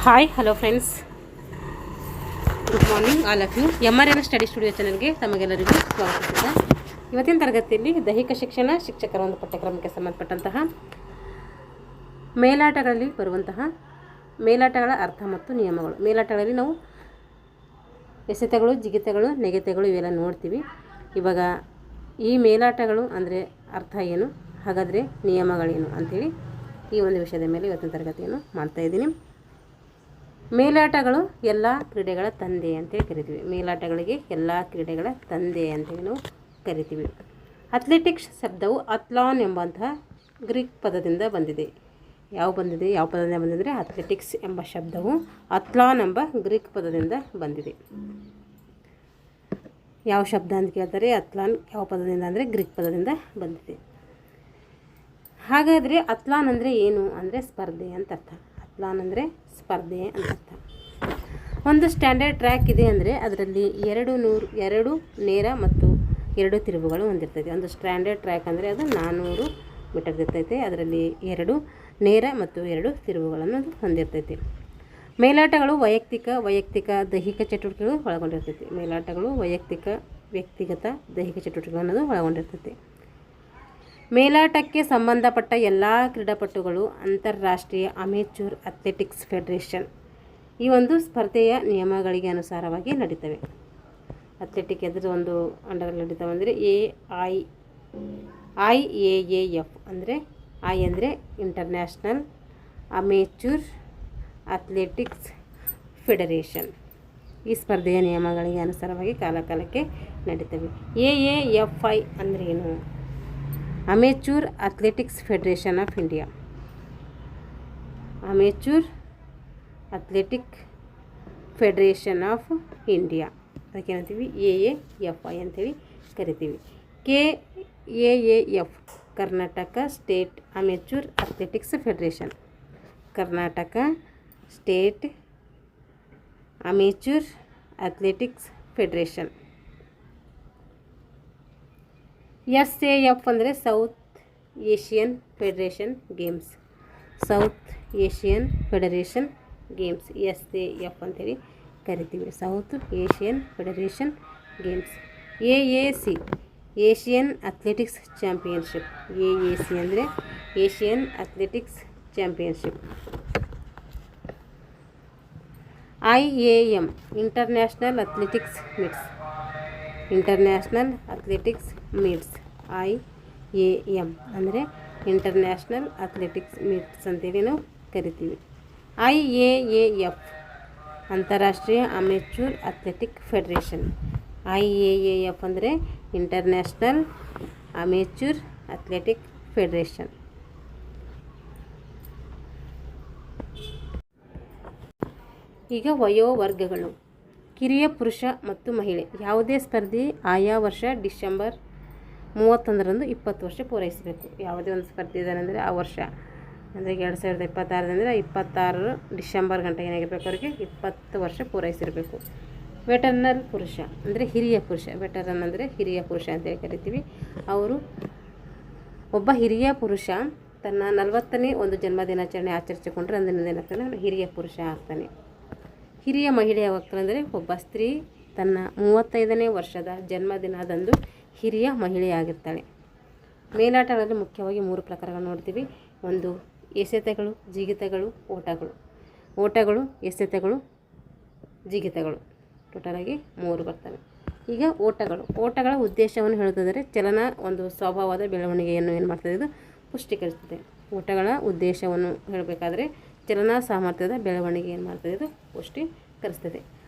Hi hello friends, good morning all of you. MRN study studio ಚಾನಲ್ಗೆ ತಮಗೆಲ್ಲರಿಗೂ ಸ್ವಾಗತ. ಇವತ್ತಿನ ತರಗತಿಯಲ್ಲಿ ದೈಹಿಕ ಶಿಕ್ಷಣ ಶಿಕ್ಷಕರ ಒಂದು ಪಠ್ಯಕ್ರಮಕ್ಕೆ ಸಂಬಂಧಪಟ್ಟಂತಹ ಮೇಲಾಟಗಳಲ್ಲಿ ಬರುವಂತಹ ಮೇಲಾಟಗಳ ಅರ್ಥ ಮತ್ತು ನಿಯಮಗಳು. ಮೇಲಾಟಗಳಲ್ಲಿ ನಾವು ಎಸೆತಗಳು, ಜಿಗಿತಗಳು, ನೆಗೆತಗಳು ಇವೆಲ್ಲ ನೋಡ್ತೀವಿ. ಇವಾಗ ಈ ಮೇಲಾಟಗಳು ಅಂದರೆ ಅರ್ಥ ಏನು, ಹಾಗಾದರೆ ನಿಯಮಗಳೇನು ಅಂಥೇಳಿ ಈ ಒಂದು ವಿಷಯದ ಮೇಲೆ ಇವತ್ತಿನ ತರಗತಿಯನ್ನು ಮಾಡ್ತಾಯಿದ್ದೀನಿ. ಮೇಲಾಟಗಳು ಎಲ್ಲ ಕ್ರೀಡೆಗಳ ತಂದೆ ಅಂತೇಳಿ ಕರಿತೀವಿ. ಮೇಲಾಟಗಳಿಗೆ ಎಲ್ಲ ಕ್ರೀಡೆಗಳ ತಂದೆ ಅಂತೇಳಿ ನಾವು ಕರಿತೀವಿ. ಅಥ್ಲೆಟಿಕ್ಸ್ ಶಬ್ದವು ಅಥ್ಲಾನ್ ಎಂಬಂತಹ ಗ್ರೀಕ್ ಪದದಿಂದ ಬಂದಿದೆ. ಯಾವ ಪದದಿಂದ ಬಂದಿದೆ? ಅಥ್ಲೆಟಿಕ್ಸ್ ಎಂಬ ಶಬ್ದವು ಅಥ್ಲಾನ್ ಎಂಬ ಗ್ರೀಕ್ ಪದದಿಂದ ಬಂದಿದೆ. ಯಾವ ಶಬ್ದ ಅಂತ ಕೇಳ್ತಾರೆ? ಅಥ್ಲಾನ್ ಯಾವ ಪದದಿಂದ ಅಂದರೆ ಗ್ರೀಕ್ ಪದದಿಂದ ಬಂದಿದೆ. ಹಾಗಾದರೆ ಅಥ್ಲಾನ್ ಅಂದರೆ ಏನು ಅಂದರೆ ಸ್ಪರ್ಧೆ ಅಂತ ಅರ್ಥ. ಅಥ್ಲಾನ್ ಅಂದರೆ ಸ್ಪರ್ಧೆ ಅಂತ ಅರ್ಥ. ಒಂದು ಸ್ಟ್ಯಾಂಡರ್ಡ್ ಟ್ರ್ಯಾಕ್ ಇದೆ ಅಂದರೆ ಅದರಲ್ಲಿ ಎರಡು ನೇರ ಮತ್ತು 2 ತಿರುವುಗಳು ಹೊಂದಿರ್ತೈತೆ. ಒಂದು ಸ್ಟ್ಯಾಂಡರ್ಡ್ ಟ್ರ್ಯಾಕ್ ಅಂದರೆ ಅದು 400 ಮೀಟರ್ ಇರ್ತೈತೆ. ಅದರಲ್ಲಿ 2 ನೇರ ಮತ್ತು 2 ತಿರುವುಗಳನ್ನು ಅದು ಹೊಂದಿರ್ತೈತೆ. ಮೇಲಾಟಗಳು ವೈಯಕ್ತಿಕ ದೈಹಿಕ ಚಟುವಟಿಕೆಗಳು ಒಳಗೊಂಡಿರ್ತೈತೆ. ಮೇಲಾಟಗಳು ವ್ಯಕ್ತಿಗತ ದೈಹಿಕ ಚಟುವಟಿಕೆಗಳನ್ನು ಒಳಗೊಂಡಿರ್ತೈತೆ. ಮೇಲಾಟಕ್ಕೆ ಸಂಬಂಧಪಟ್ಟ ಎಲ್ಲ ಕ್ರೀಡಾಪಟುಗಳು ಅಂತಾರಾಷ್ಟ್ರೀಯ ಅಮೇಚೂರ್ ಅಥ್ಲೆಟಿಕ್ಸ್ ಫೆಡರೇಷನ್ ಈ ಒಂದು ಸ್ಪರ್ಧೆಯ ನಿಯಮಗಳಿಗೆ ಅನುಸಾರವಾಗಿ ನಡೀತವೆ. ಅಥ್ಲೆಟಿಕ್ ಎದುರು ಒಂದು ಅಂಡರಲ್ಲಿ ನಡೀತವೆ ಅಂದರೆ IAAF ಅಂದರೆ ಐ ಅಂದರೆ ಇಂಟರ್ನ್ಯಾಷನಲ್ ಅಮೇಚೂರ್ ಅಥ್ಲೆಟಿಕ್ಸ್ ಫೆಡರೇಷನ್. ಈ ಸ್ಪರ್ಧೆಯ ನಿಯಮಗಳಿಗೆ ಅನುಸಾರವಾಗಿ ಕಾಲಕಾಲಕ್ಕೆ ನಡೀತವೆ. AAFI ಅಂದರೆ ಏನು? Amateur athletics federation of India. Amateur athletic federation of India ಅದಕ್ಕೆ ಏನಂತೀವಿ? AAFI ಅಂಥೇಳಿ ಕರಿತೀವಿ. KAAF Karnataka state amateur athletics federation. Karnataka state amateur athletics federation. SAF ಅಂದರೆ south Asian federation games. South Asian federation games SAF ಅಂತೇಳಿ ಕರಿತೀವಿ. South Asian federation games. AAC Asian athletics championship. AAC ಅಂದರೆ Asian athletics championship. IAM international athletics meets. International athletics meets. IAM ಅಂದರೆ international athletics meets ಅಂತೇಳಿ ನಾವು ಕರಿತೀವಿ. IAAF ಅಂತಾರಾಷ್ಟ್ರೀಯ amateur athletic federation. IAAF ಅಂದರೆ international amateur athletic federation. ಈಗ ವಯೋವರ್ಗಗಳು. ಕಿರಿಯ ಪುರುಷ ಮತ್ತು ಮಹಿಳೆ ಯಾವುದೇ ಸ್ಪರ್ಧಿ ಆಯಾ ವರ್ಷ ಡಿಸೆಂಬರ್ 31ರಂದು 20 ವರ್ಷ ಪೂರೈಸಬೇಕು. ಯಾವುದೇ ಒಂದು ಸ್ಪರ್ಧೆ ಇದೆ ಅಂದರೆ ಆ ವರ್ಷ ಅಂದರೆ 2026 ಅಂದರೆ 26 ಡಿಸೆಂಬರ್ ಗಂಟೆ ಏನಾಗಿರಬೇಕು? ಅವರಿಗೆ 20 ವರ್ಷ ಪೂರೈಸಿರಬೇಕು. ವೆಟರ್ನರ್ ಪುರುಷ ಅಂದರೆ ಹಿರಿಯ ಪುರುಷ. ವೆಟರನ್ ಅಂದರೆ ಹಿರಿಯ ಪುರುಷ ಅಂತೇಳಿ ಕರಿತೀವಿ. ಅವರು ಒಬ್ಬ ಹಿರಿಯ ಪುರುಷ ತನ್ನ 40ನೇ ಒಂದು ಜನ್ಮದಿನಾಚರಣೆ ಆಚರಿಸಿಕೊಂಡ್ರೆ ಅಂದಿನ ದಿನಕ್ಕೆ ಹಿರಿಯ ಪುರುಷ ಆಗ್ತಾನೆ. ಹಿರಿಯ ಮಹಿಳೆ ಯಾವಾಗ್ತಾಳೆ ಅಂದರೆ ಒಬ್ಬ ಸ್ತ್ರೀ ತನ್ನ 35ನೇ ವರ್ಷದ ಜನ್ಮದಿನದಂದು ಹಿರಿಯ ಮಹಿಳೆಯಾಗಿರ್ತಾಳೆ. ಮೇಲಾಟಗಳಲ್ಲಿ ಮುಖ್ಯವಾಗಿ 3 ಪ್ರಕಾರಗಳನ್ನು ನೋಡ್ತೀವಿ. ಒಂದು ಎಸೆತಗಳು, ಜಿಗಿತಗಳು, ಓಟಗಳು, ಎಸೆತಗಳು, ಜಿಗಿತಗಳು. ಟೋಟಲಾಗಿ 3 ಬರ್ತವೆ. ಈಗ ಓಟಗಳ ಉದ್ದೇಶವನ್ನು ಹೇಳುವುದಾದರೆ ಚಲನ ಒಂದು ಸ್ವಭಾವದ ಬೆಳವಣಿಗೆಯನ್ನು ಏನು ಮಾಡ್ತದೆ? ಇದು ಪುಷ್ಟೀಕರಿಸ್ತದೆ. ಓಟಗಳ ಉದ್ದೇಶವನ್ನು ಹೇಳಬೇಕಾದ್ರೆ ಚಲನಾ ಸಾಮರ್ಥ್ಯದ ಬೆಳವಣಿಗೆ ಏನು ಮಾಡ್ತದೆ? ಇದು ಪುಷ್ಟೀಕರಿಸ್ತದೆ.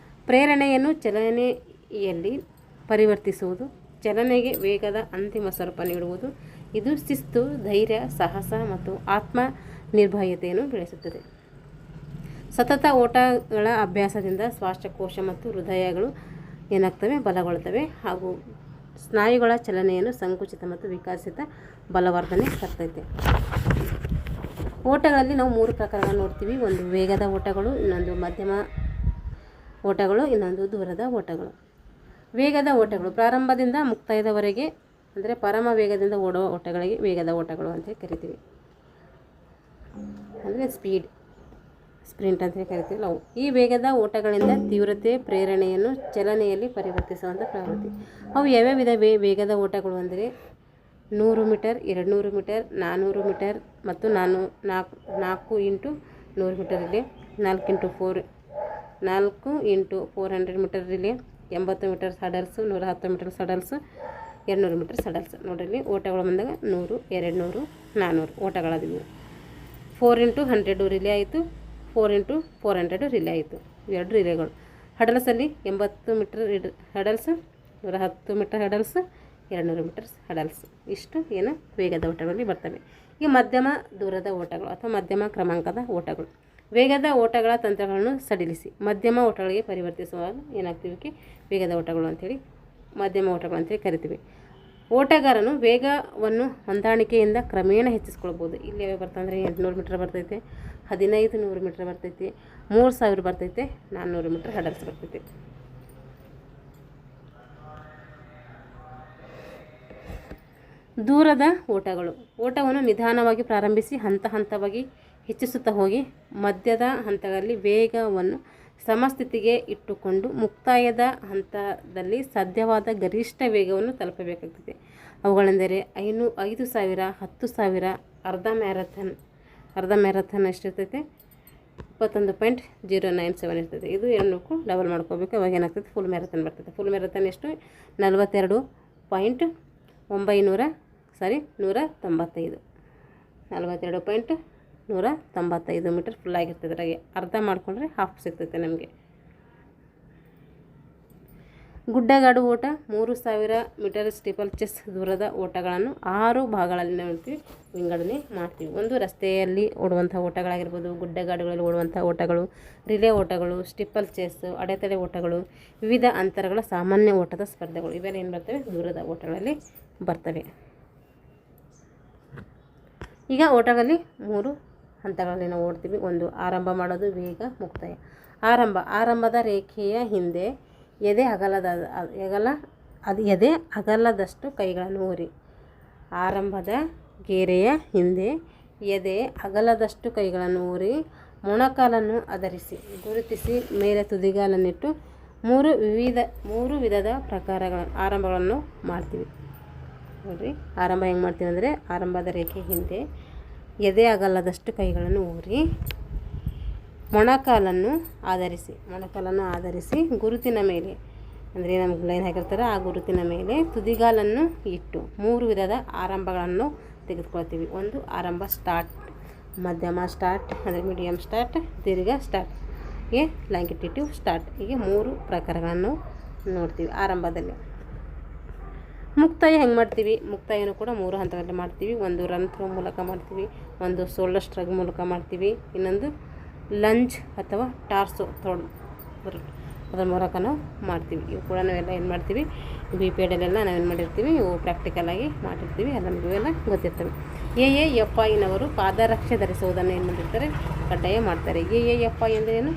ಪ್ರೇರಣೆಯನ್ನು ಚಲನೆಯಲ್ಲಿ ಪರಿವರ್ತಿಸುವುದು, ಚಲನೆಗೆ ವೇಗದ ಅಂತಿಮ ಸ್ವರೂಪ ನೀಡುವುದು. ಇದು ಶಿಸ್ತು, ಧೈರ್ಯ, ಸಾಹಸ ಮತ್ತು ಆತ್ಮ ನಿರ್ಭಯತೆಯನ್ನು ಬೆಳೆಸುತ್ತದೆ. ಸತತ ಓಟಗಳ ಅಭ್ಯಾಸದಿಂದ ಶ್ವಾಸಕೋಶ ಮತ್ತು ಹೃದಯಗಳು ಏನಾಗ್ತವೆ? ಬಲಗೊಳ್ಳುತ್ತವೆ ಹಾಗೂ ಸ್ನಾಯುಗಳ ಚಲನೆಯನ್ನು ಸಂಕುಚಿತ ಮತ್ತು ವಿಕಸಿತ ಬಲವರ್ಧನೆ ತರ್ತೈತೆ. ಓಟಗಳಲ್ಲಿ ನಾವು 3 ಪ್ರಕಾರಗಳನ್ನು ನೋಡ್ತೀವಿ. ಒಂದು ವೇಗದ ಓಟಗಳು, ಇನ್ನೊಂದು ಮಧ್ಯಮ ಓಟಗಳು, ಇನ್ನೊಂದು ದೂರದ ಓಟಗಳು. ವೇಗದ ಓಟಗಳು ಪ್ರಾರಂಭದಿಂದ ಮುಕ್ತಾಯದವರೆಗೆ ಅಂದರೆ ಪರಮ ವೇಗದಿಂದ ಓಡುವ ಓಟಗಳಿಗೆ ವೇಗದ ಓಟಗಳು ಅಂತ ಕರಿತೀವಿ. ಅಂದರೆ ಸ್ಪ್ರಿಂಟ್ ಅಂತ ಕರಿತೀವಿ ನಾವು. ಈ ವೇಗದ ಓಟಗಳಿಂದ ತೀವ್ರತೆ ಪ್ರೇರಣೆಯನ್ನು ಚಲನೆಯಲ್ಲಿ ಪರಿವರ್ತಿಸುವಂಥ ಪ್ರವೃತ್ತಿ. ಅವು ಯಾವ್ಯಾವ ಇದಾವೆ ವೇಗದ ಓಟಗಳು ಅಂದರೆ 100 ಮೀಟರ್, 200 ಮೀಟರ್, 400 ಮೀಟರ್ ಮತ್ತು 4 into 100 metre relay, 4 into 400 metre relay, 80 metre hurdles, 110 metre hurdles, 200 metre hurdles. ನೋಡಿರಿ ಓಟಗಳು ಬಂದಾಗ 100, 200, 400 ಓಟಗಳಾದವು. 4 ಇಂಟು 100 ರಿಲೇ ಆಯಿತು, 4 ಇಂಟು 400 ರಿಲೇ ಆಯಿತು. ಇವೆರಡು ರಿಲೇಗಳು. ಹಡಲ್ಸಲ್ಲಿ 80 metre hurdles, 110 metre hurdles, 200 metre hurdles. ಇಷ್ಟು ಏನು ವೇಗದ ಓಟಗಳಲ್ಲಿ ಬರ್ತವೆ. ಈಗ ಮಧ್ಯಮ ದೂರದ ಓಟಗಳು ಅಥವಾ ಮಧ್ಯಮ ಕ್ರಮಾಂಕದ ಓಟಗಳು. ವೇಗದ ಓಟಗಳ ತಂತ್ರಗಳನ್ನು ಸಡಿಲಿಸಿ ಮಧ್ಯಮ ಓಟಗಳಿಗೆ ಪರಿವರ್ತಿಸುವಾಗ ಏನಾಗ್ತೀವಿ ವೇಗದ ಓಟಗಳು ಅಂಥೇಳಿ ಮಧ್ಯಮ ಓಟಗಳು ಅಂತೇಳಿ ಕರಿತೀವಿ. ಓಟಗಾರನು ವೇಗವನ್ನು ಹೊಂದಾಣಿಕೆಯಿಂದ ಕ್ರಮೇಣ ಹೆಚ್ಚಿಸ್ಕೊಳ್ಬೋದು. ಇಲ್ಲಿ ಯಾವ್ಯಾವ ಬರ್ತದೆ ಅಂದರೆ 800 ಮೀಟರ್ ಬರ್ತೈತೆ, 1500 ಮೀಟರ್ ಬರ್ತೈತಿ, 3000 ಬರ್ತೈತೆ, 400 ಮೀಟರ್ ಹಡಲ್ಸ್ ಬರ್ತೈತೆ. ದೂರದ ಓಟಗಳು. ಓಟವನ್ನು ನಿಧಾನವಾಗಿ ಪ್ರಾರಂಭಿಸಿ ಹಂತ ಹಂತವಾಗಿ ಹೆಚ್ಚಿಸುತ್ತಾ ಹೋಗಿ ಮಧ್ಯದ ಹಂತಗಳಲ್ಲಿ ವೇಗವನ್ನು ಸಮಸ್ಥಿತಿಗೆ ಇಟ್ಟುಕೊಂಡು ಮುಕ್ತಾಯದ ಹಂತದಲ್ಲಿ ಸಾಧ್ಯವಾದ ಗರಿಷ್ಠ ವೇಗವನ್ನು ತಲುಪಬೇಕಾಗ್ತದೆ. ಅವುಗಳೆಂದರೆ 5000, 10,000, ಅರ್ಧ ಮ್ಯಾರಥಾನ್ ಎಷ್ಟಿರ್ತೈತೆ 21.097 ಇರ್ತದೆ. ಇದು ಎರಡಕ್ಕೂ ಡಬಲ್ ಮಾಡ್ಕೋಬೇಕು. ಅವಾಗ ಏನಾಗ್ತದೆ ಫುಲ್ ಮ್ಯಾರಥಾನ್ ಬರ್ತದೆ. ಫುಲ್ ಮ್ಯಾರಥಾನ್ ಎಷ್ಟು 42.195 ಮೀಟರ್ ಫುಲ್ ಆಗಿರ್ತದೆ. ಅದ್ರಾಗೆ ಅರ್ಧ ಮಾಡಿಕೊಂಡ್ರೆ ಹಾಫ್ ಸಿಗ್ತೈತೆ ನಮಗೆ. ಗುಡ್ಡಗಾಡು ಓಟ 3000 ಮೀಟರ್ ಸ್ಟೀಪಲ್ ಚೆಸ್ ದೂರದ ಓಟಗಳನ್ನು 6 ಭಾಗಗಳಲ್ಲಿ ನೋಡ್ತೀವಿ ವಿಂಗಡಣೆ ಮಾಡ್ತೀವಿ. ಒಂದು ರಸ್ತೆಯಲ್ಲಿ ಓಡುವಂಥ ಓಟಗಳಾಗಿರ್ಬೋದು, ಗುಡ್ಡಗಾಡುಗಳಲ್ಲಿ ಓಡುವಂಥ ಓಟಗಳು, ರಿಲೇ ಓಟಗಳು, ಸ್ಟೀಪಲ್ ಚೆಸ್, ಅಡೆತಡೆ ಓಟಗಳು, ವಿವಿಧ ಅಂತರಗಳ ಸಾಮಾನ್ಯ ಓಟದ ಸ್ಪರ್ಧೆಗಳು. ಇವೆಲ್ಲ ಏನು ಬರ್ತವೆ ದೂರದ ಓಟಗಳಲ್ಲಿ ಬರ್ತವೆ. ಈಗ ಓಟಗಳಲ್ಲಿ 3 ಹಂತಗಳಲ್ಲಿ ನಾವು ಓಡ್ತೀವಿ. ಒಂದು ಆರಂಭ ಮಾಡೋದು, ವೇಗ, ಮುಕ್ತಾಯ. ಆರಂಭದ ರೇಖೆಯ ಹಿಂದೆ ಎದೆ ಅಗಲದಷ್ಟು ಕೈಗಳನ್ನು ಊರಿ. ಆರಂಭದ ಗೆರೆಯ ಹಿಂದೆ ಎದೆ ಅಗಲದಷ್ಟು ಕೈಗಳನ್ನು ಊರಿ ಮೊಣಕಾಲನ್ನು ಆಧರಿಸಿ ಗುರುತಿಸಿ ಮೇಲೆ ತುದಿಗಾಲನ್ನಿಟ್ಟು 3 ವಿಧದ ಆರಂಭಗಳನ್ನು ಮಾಡ್ತೀವಿ. ನೋಡಿರಿ ಆರಂಭ ಹೆಂಗೆ ಮಾಡ್ತೀವಿ ಅಂದರೆ ಆರಂಭದ ರೇಖೆ ಹಿಂದೆ ಎದೆ ಅಗಲದಷ್ಟು ಕೈಗಳನ್ನು ಊರಿ ಮೊಣಕಾಲನ್ನು ಆಧರಿಸಿ ಗುರುತಿನ ಮೇಲೆ ಅಂದರೆ ನಮ್ಗೆ ಲೈನ್ ಹಾಕಿರ್ತಾರೆ ಆ ಗುರುತಿನ ಮೇಲೆ ತುದಿಗಾಲನ್ನು ಇಟ್ಟು 3 ವಿಧದ ಆರಂಭಗಳನ್ನು ತೆಗೆದುಕೊಳ್ತೀವಿ. ಒಂದು ಆರಂಭ ಸ್ಟಾರ್ಟ್, ಮಧ್ಯಮ ಸ್ಟಾರ್ಟ್ ಅಂದರೆ ಮೀಡಿಯಮ್ ಸ್ಟಾರ್ಟ್, ದೀರ್ಘ ಸ್ಟಾರ್ಟ್, ಹೀಗೆ ಲಾಂಗಿಟ್ಯೂಟಿವ್ ಸ್ಟಾರ್ಟ್. ಹೀಗೆ 3 ಪ್ರಕಾರಗಳನ್ನು ನೋಡ್ತೀವಿ ಆರಂಭದಲ್ಲಿ. ಮುಕ್ತಾಯ ಹೆಂಗೆ ಮಾಡ್ತೀವಿ? ಮುಕ್ತಾಯನೂ ಕೂಡ 3 ಹಂತಗಳಲ್ಲಿ ಮಾಡ್ತೀವಿ. ಒಂದು ರನ್ ಥ್ರೋ ಮೂಲಕ ಮಾಡ್ತೀವಿ, ಒಂದು ಶೋಲ್ಡರ್ ಸ್ಟ್ರಗ್ ಮೂಲಕ ಮಾಡ್ತೀವಿ, ಇನ್ನೊಂದು ಲಂಜ್ ಅಥವಾ ಟಾರ್ಸೋ ಅದರ ಮೂಲಕ ನಾವು ಮಾಡ್ತೀವಿ. ಇವು ಕೂಡ ನಾವೆಲ್ಲ ಏನು ಮಾಡ್ತೀವಿ BPEDಲ್ಲೆಲ್ಲ ನಾವೇನು ಮಾಡಿರ್ತೀವಿ, ಇವು ಪ್ರಾಕ್ಟಿಕಲಾಗಿ ಮಾಡಿರ್ತೀವಿ, ಎಲ್ಲ ನಮಗೆಲ್ಲ ಗೊತ್ತಿರ್ತವೆ. AAFIನವರು ಪಾದರಕ್ಷೆ ಧರಿಸುವುದನ್ನು ಏನು ಮಾಡಿರ್ತಾರೆ ಕಡ್ಡಾಯ ಮಾಡ್ತಾರೆ. AAFI ಅಂದರೆ ಏನು?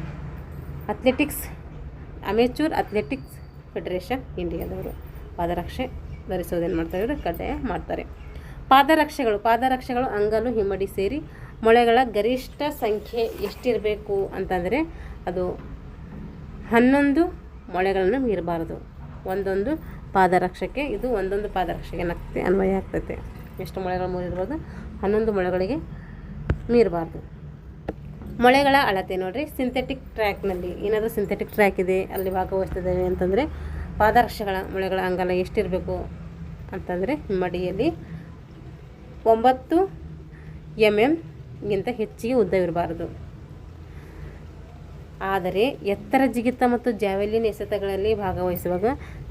ಅಮೆಚೂರ್ ಅಥ್ಲೆಟಿಕ್ಸ್ ಫೆಡರೇಷನ್ ಇಂಡಿಯಾದವರು ಪಾದರಕ್ಷೆ ಧರಿಸೋದೇನು ಮಾಡ್ತಾರೆ ಕಡ್ಡಾಯ ಮಾಡ್ತಾರೆ. ಪಾದರಕ್ಷೆಗಳು ಅಂಗಲು ಹಿಮ್ಮಡಿ ಸೇರಿ ಮೊಳೆಗಳ ಗರಿಷ್ಠ ಸಂಖ್ಯೆ ಎಷ್ಟಿರಬೇಕು ಅಂತಂದರೆ ಅದು 11 ಮೊಳೆಗಳನ್ನು ಮೀರಬಾರ್ದು ಒಂದೊಂದು ಪಾದರಕ್ಷೆಗೆ. ಇದು ಒಂದೊಂದು ಪಾದರಕ್ಷೆಗೆ ಏನಾಗ್ತದೆ ಅನ್ವಯ ಆಗ್ತೈತೆ. ಎಷ್ಟು ಮೊಳೆಗಳು ಮೀರಿರ್ಬೋದು? 11 ಮೊಳೆಗಳಿಗೆ ಮೀರಬಾರ್ದು. ಮೊಳೆಗಳ ಅಳತೆ ನೋಡಿರಿ. ಸಿಂಥೆಟಿಕ್ ಟ್ರ್ಯಾಕ್ನಲ್ಲಿ ಏನಾದರೂ ಸಿಂಥೆಟಿಕ್ ಟ್ರ್ಯಾಕ್ ಇದೆ ಅಲ್ಲಿ ಭಾಗವಹಿಸ್ತಿದ್ದೇವೆ ಅಂತಂದರೆ ಪಾದರಕ್ಷೆಗಳ ಮೊಳೆಗಳ ಅಂಗಲ ಎಷ್ಟಿರಬೇಕು ಅಂತಂದರೆ ಹಿಮ್ಮಡಿಯಲ್ಲಿ 9 mm ಗಿಂತ ಹೆಚ್ಚಿಗೆ ಉದ್ದವಿರಬಾರದು. ಆದರೆ ಎತ್ತರ ಜಿಗಿತ ಮತ್ತು ಜಾವೆಲಿನ್ ಎಸೆತಗಳಲ್ಲಿ ಭಾಗವಹಿಸುವಾಗ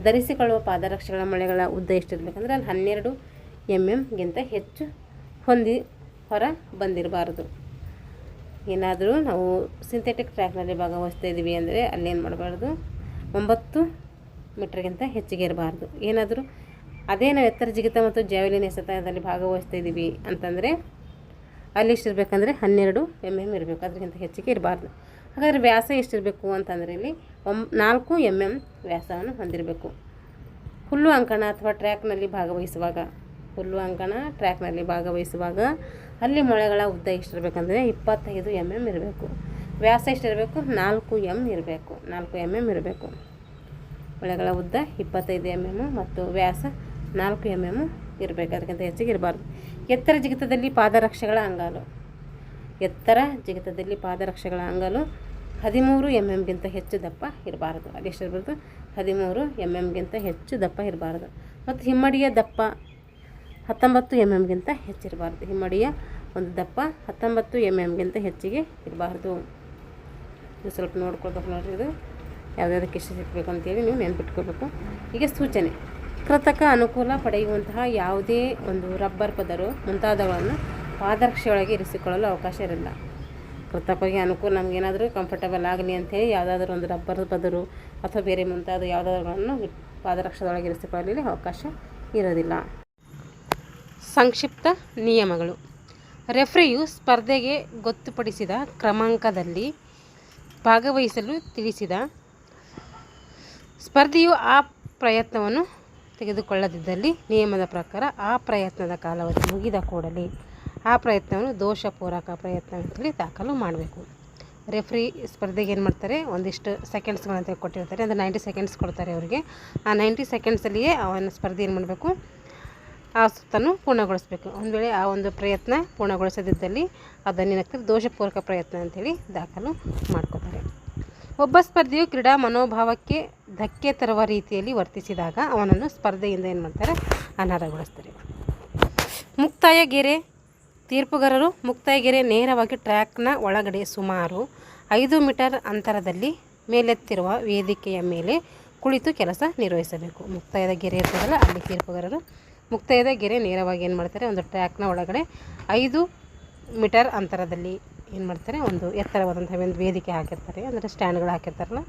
ಧರಿಸಿಕೊಳ್ಳುವ ಪಾದರಕ್ಷೆಗಳ ಮೊಳೆಗಳ ಉದ್ದ ಎಷ್ಟಿರಬೇಕಂದ್ರೆ ಅಲ್ಲಿ 12 mm ಗಿಂತ ಹೆಚ್ಚು ಹೊರ ಬಂದಿರಬಾರದು. ಏನಾದರೂ ನಾವು ಸಿಂಥೆಟಿಕ್ ಟ್ರ್ಯಾಕ್ನಲ್ಲಿ ಭಾಗವಹಿಸ್ತಾ ಇದ್ದೀವಿ ಅಂದರೆ ಅಲ್ಲೇನು ಮಾಡಬಾರ್ದು 9 ಮೀಟರ್ಗಿಂತ ಹೆಚ್ಚಿಗೆ ಇರಬಾರ್ದು. ಏನಾದರೂ ಅದೇ ನಾವು ಎತ್ತರ ಜಿಗಿತ ಮತ್ತು ಜಾವೆಲಿನ್ ಎಸೆತದಲ್ಲಿ ಭಾಗವಹಿಸ್ತಾ ಇದ್ದೀವಿ ಅಂತಂದರೆ ಅಲ್ಲಿ ಎಷ್ಟಿರಬೇಕಂದ್ರೆ 12 mm ಇರಬೇಕು, ಅದಕ್ಕಿಂತ ಹೆಚ್ಚಿಗೆ ಇರಬಾರ್ದು. ಹಾಗಾದರೆ ವ್ಯಾಸ ಎಷ್ಟಿರಬೇಕು ಅಂತಂದರೆ ಇಲ್ಲಿ 4 mm ವ್ಯಾಸವನ್ನು ಹೊಂದಿರಬೇಕು. ಹುಲ್ಲು ಅಂಕಣ ಅಥವಾ ಟ್ರ್ಯಾಕ್ನಲ್ಲಿ ಭಾಗವಹಿಸುವಾಗ ಅಲ್ಲಿ ಮೊಳೆಗಳ ಉದ್ದ ಎಷ್ಟಿರಬೇಕಂದ್ರೆ 25 mm ಇರಬೇಕು. ವ್ಯಾಸ ಎಷ್ಟಿರಬೇಕು? 4 ಎಮ್ ಇರಬೇಕು. 4 mm ಇರಬೇಕು. ಹೊಳೆಗಳ ಉದ್ದ 25 mm ಮತ್ತು ವ್ಯಾಸ 4 mm ಇರಬೇಕು. ಅದಕ್ಕಿಂತ ಹೆಚ್ಚಿಗೆ ಇರಬಾರ್ದು. ಎತ್ತರ ಜಿಗಿತದಲ್ಲಿ ಪಾದರಕ್ಷೆಗಳ ಅಂಗಾಲು 13 mm ಹೆಚ್ಚು ದಪ್ಪ ಇರಬಾರ್ದು. ಅದೆಷ್ಟಿರ್ಬಾರ್ದು? 13 mm ಹೆಚ್ಚು ದಪ್ಪ ಇರಬಾರ್ದು. ಮತ್ತು ಹಿಮ್ಮಡಿಯ ದಪ್ಪ 19 mm ಹೆಚ್ಚಿರಬಾರ್ದು. ಹಿಮ್ಮಡಿಯ ಒಂದು ದಪ್ಪ 19 mm ಹೆಚ್ಚಿಗೆ ಇರಬಾರ್ದು. ಇದು ಸ್ವಲ್ಪ ನೋಡ್ಕೊಳ್ಬೇಕು ನೋಡಿರಿ. ಇದು ಯಾವುದಾದಕ್ಕೆ ಎಷ್ಟು ಸಿಗಬೇಕು ಅಂತೇಳಿ ನೀವು ನೆನ್ಪಿಟ್ಕೋಬೇಕು. ಈಗ ಸೂಚನೆ: ಕೃತಕ ಅನುಕೂಲ ಪಡೆಯುವಂತಹ ಯಾವುದೇ ಒಂದು ರಬ್ಬರ್ ಪದರು ಮುಂತಾದವುಗಳನ್ನು ಪಾದರಕ್ಷೆಯೊಳಗೆ ಇರಿಸಿಕೊಳ್ಳಲು ಅವಕಾಶ ಇರಲ್ಲ. ಕೃತಕವಾಗಿ ಅನುಕೂಲ ನಮಗೇನಾದರೂ ಕಂಫರ್ಟಬಲ್ ಆಗಲಿ ಅಂಥೇಳಿ ಯಾವುದಾದ್ರೂ ಒಂದು ರಬ್ಬರ್ ಪದರು ಅಥವಾ ಬೇರೆ ಮುಂತಾದ ಯಾವುದಾದ್ರೂ ಪಾದರಕ್ಷೆದೊಳಗೆ ಇರಿಸಿಕೊಳ್ಳಲು ಅವಕಾಶ ಇರೋದಿಲ್ಲ. ಸಂಕ್ಷಿಪ್ತ ನಿಯಮಗಳು: ರೆಫ್ರಿಯು ಸ್ಪರ್ಧೆಗೆ ಗೊತ್ತುಪಡಿಸಿದ ಕ್ರಮಾಂಕದಲ್ಲಿ ಭಾಗವಹಿಸಲು ತಿಳಿಸಿದ ಸ್ಪರ್ಧಿಯು ಆ ಪ್ರಯತ್ನವನ್ನು ತೆಗೆದುಕೊಳ್ಳದಿದ್ದಲ್ಲಿ ನಿಯಮದ ಪ್ರಕಾರ ಆ ಪ್ರಯತ್ನದ ಕಾಲಾವಧಿ ಮುಗಿದ ಕೂಡಲೇ ಆ ಪ್ರಯತ್ನವನ್ನು ದೋಷಪೂರ್ವಕ ಪ್ರಯತ್ನ ಅಂತೇಳಿ ದಾಖಲು ಮಾಡಬೇಕು. ರೆಫ್ರಿ ಸ್ಪರ್ಧೆಗೆ ಏನು ಮಾಡ್ತಾರೆ, ಒಂದಿಷ್ಟು ಸೆಕೆಂಡ್ಸ್ಗಳಂತ ಕೊಟ್ಟಿರ್ತಾರೆ. ಅಂದರೆ 90 ಸೆಕೆಂಡ್ಸ್ ಕೊಡ್ತಾರೆ ಅವರಿಗೆ. ಆ 90 ಸೆಕೆಂಡ್ಸಲ್ಲಿಯೇ ಅವನ ಸ್ಪರ್ಧೆ ಏನು ಮಾಡಬೇಕು, ಆ ಸುತ್ತನ್ನು ಪೂರ್ಣಗೊಳಿಸಬೇಕು. ಒಂದು ವೇಳೆ ಆ ಒಂದು ಪ್ರಯತ್ನ ಪೂರ್ಣಗೊಳಿಸದಿದ್ದಲ್ಲಿ ಅದನ್ನೇನಾಗ್ತದೆ, ದೋಷಪೂರ್ವಕ ಪ್ರಯತ್ನ ಅಂಥೇಳಿ ದಾಖಲು ಮಾಡ್ಕೋತಾರೆ. ಒಬ್ಬ ಸ್ಪರ್ಧಿಯು ಕ್ರೀಡಾ ಮನೋಭಾವಕ್ಕೆ ಧಕ್ಕೆ ತರುವ ರೀತಿಯಲ್ಲಿ ವರ್ತಿಸಿದಾಗ ಅವನನ್ನು ಸ್ಪರ್ಧೆಯಿಂದ ಏನು ಮಾಡ್ತಾರೆ, ಅನರ್ಹಗೊಳಿಸ್ತಾರೆ. ಮುಕ್ತಾಯ ಗೆರೆ: ತೀರ್ಪುಗಾರರು ಮುಕ್ತಾಯ ಗೆರೆ ನೇರವಾಗಿ ಟ್ರ್ಯಾಕ್ನ ಒಳಗಡೆ ಸುಮಾರು 5 ಮೀಟರ್ ಅಂತರದಲ್ಲಿ ಮೇಲೆತ್ತಿರುವ ವೇದಿಕೆಯ ಮೇಲೆ ಕುಳಿತು ಕೆಲಸ ನಿರ್ವಹಿಸಬೇಕು. ಮುಕ್ತಾಯದ ಗೆರೆ ಇರ್ತದಲ್ಲ, ಅಲ್ಲಿ ತೀರ್ಪುಗಾರರು ಮುಕ್ತಾಯದ ಗೆರೆ ನೇರವಾಗಿ ಏನು ಮಾಡ್ತಾರೆ, ಒಂದು ಟ್ರ್ಯಾಕ್ನ ಒಳಗಡೆ 5 ಮೀಟರ್ ಅಂತರದಲ್ಲಿ ಏನು ಮಾಡ್ತಾರೆ, ಒಂದು ಎತ್ತರವಾದಂಥ ಒಂದು ವೇದಿಕೆ ಹಾಕಿರ್ತಾರೆ. ಅಂದರೆ ಸ್ಟ್ಯಾಂಡ್ಗಳು ಹಾಕಿರ್ತಾರಲ್ಲ,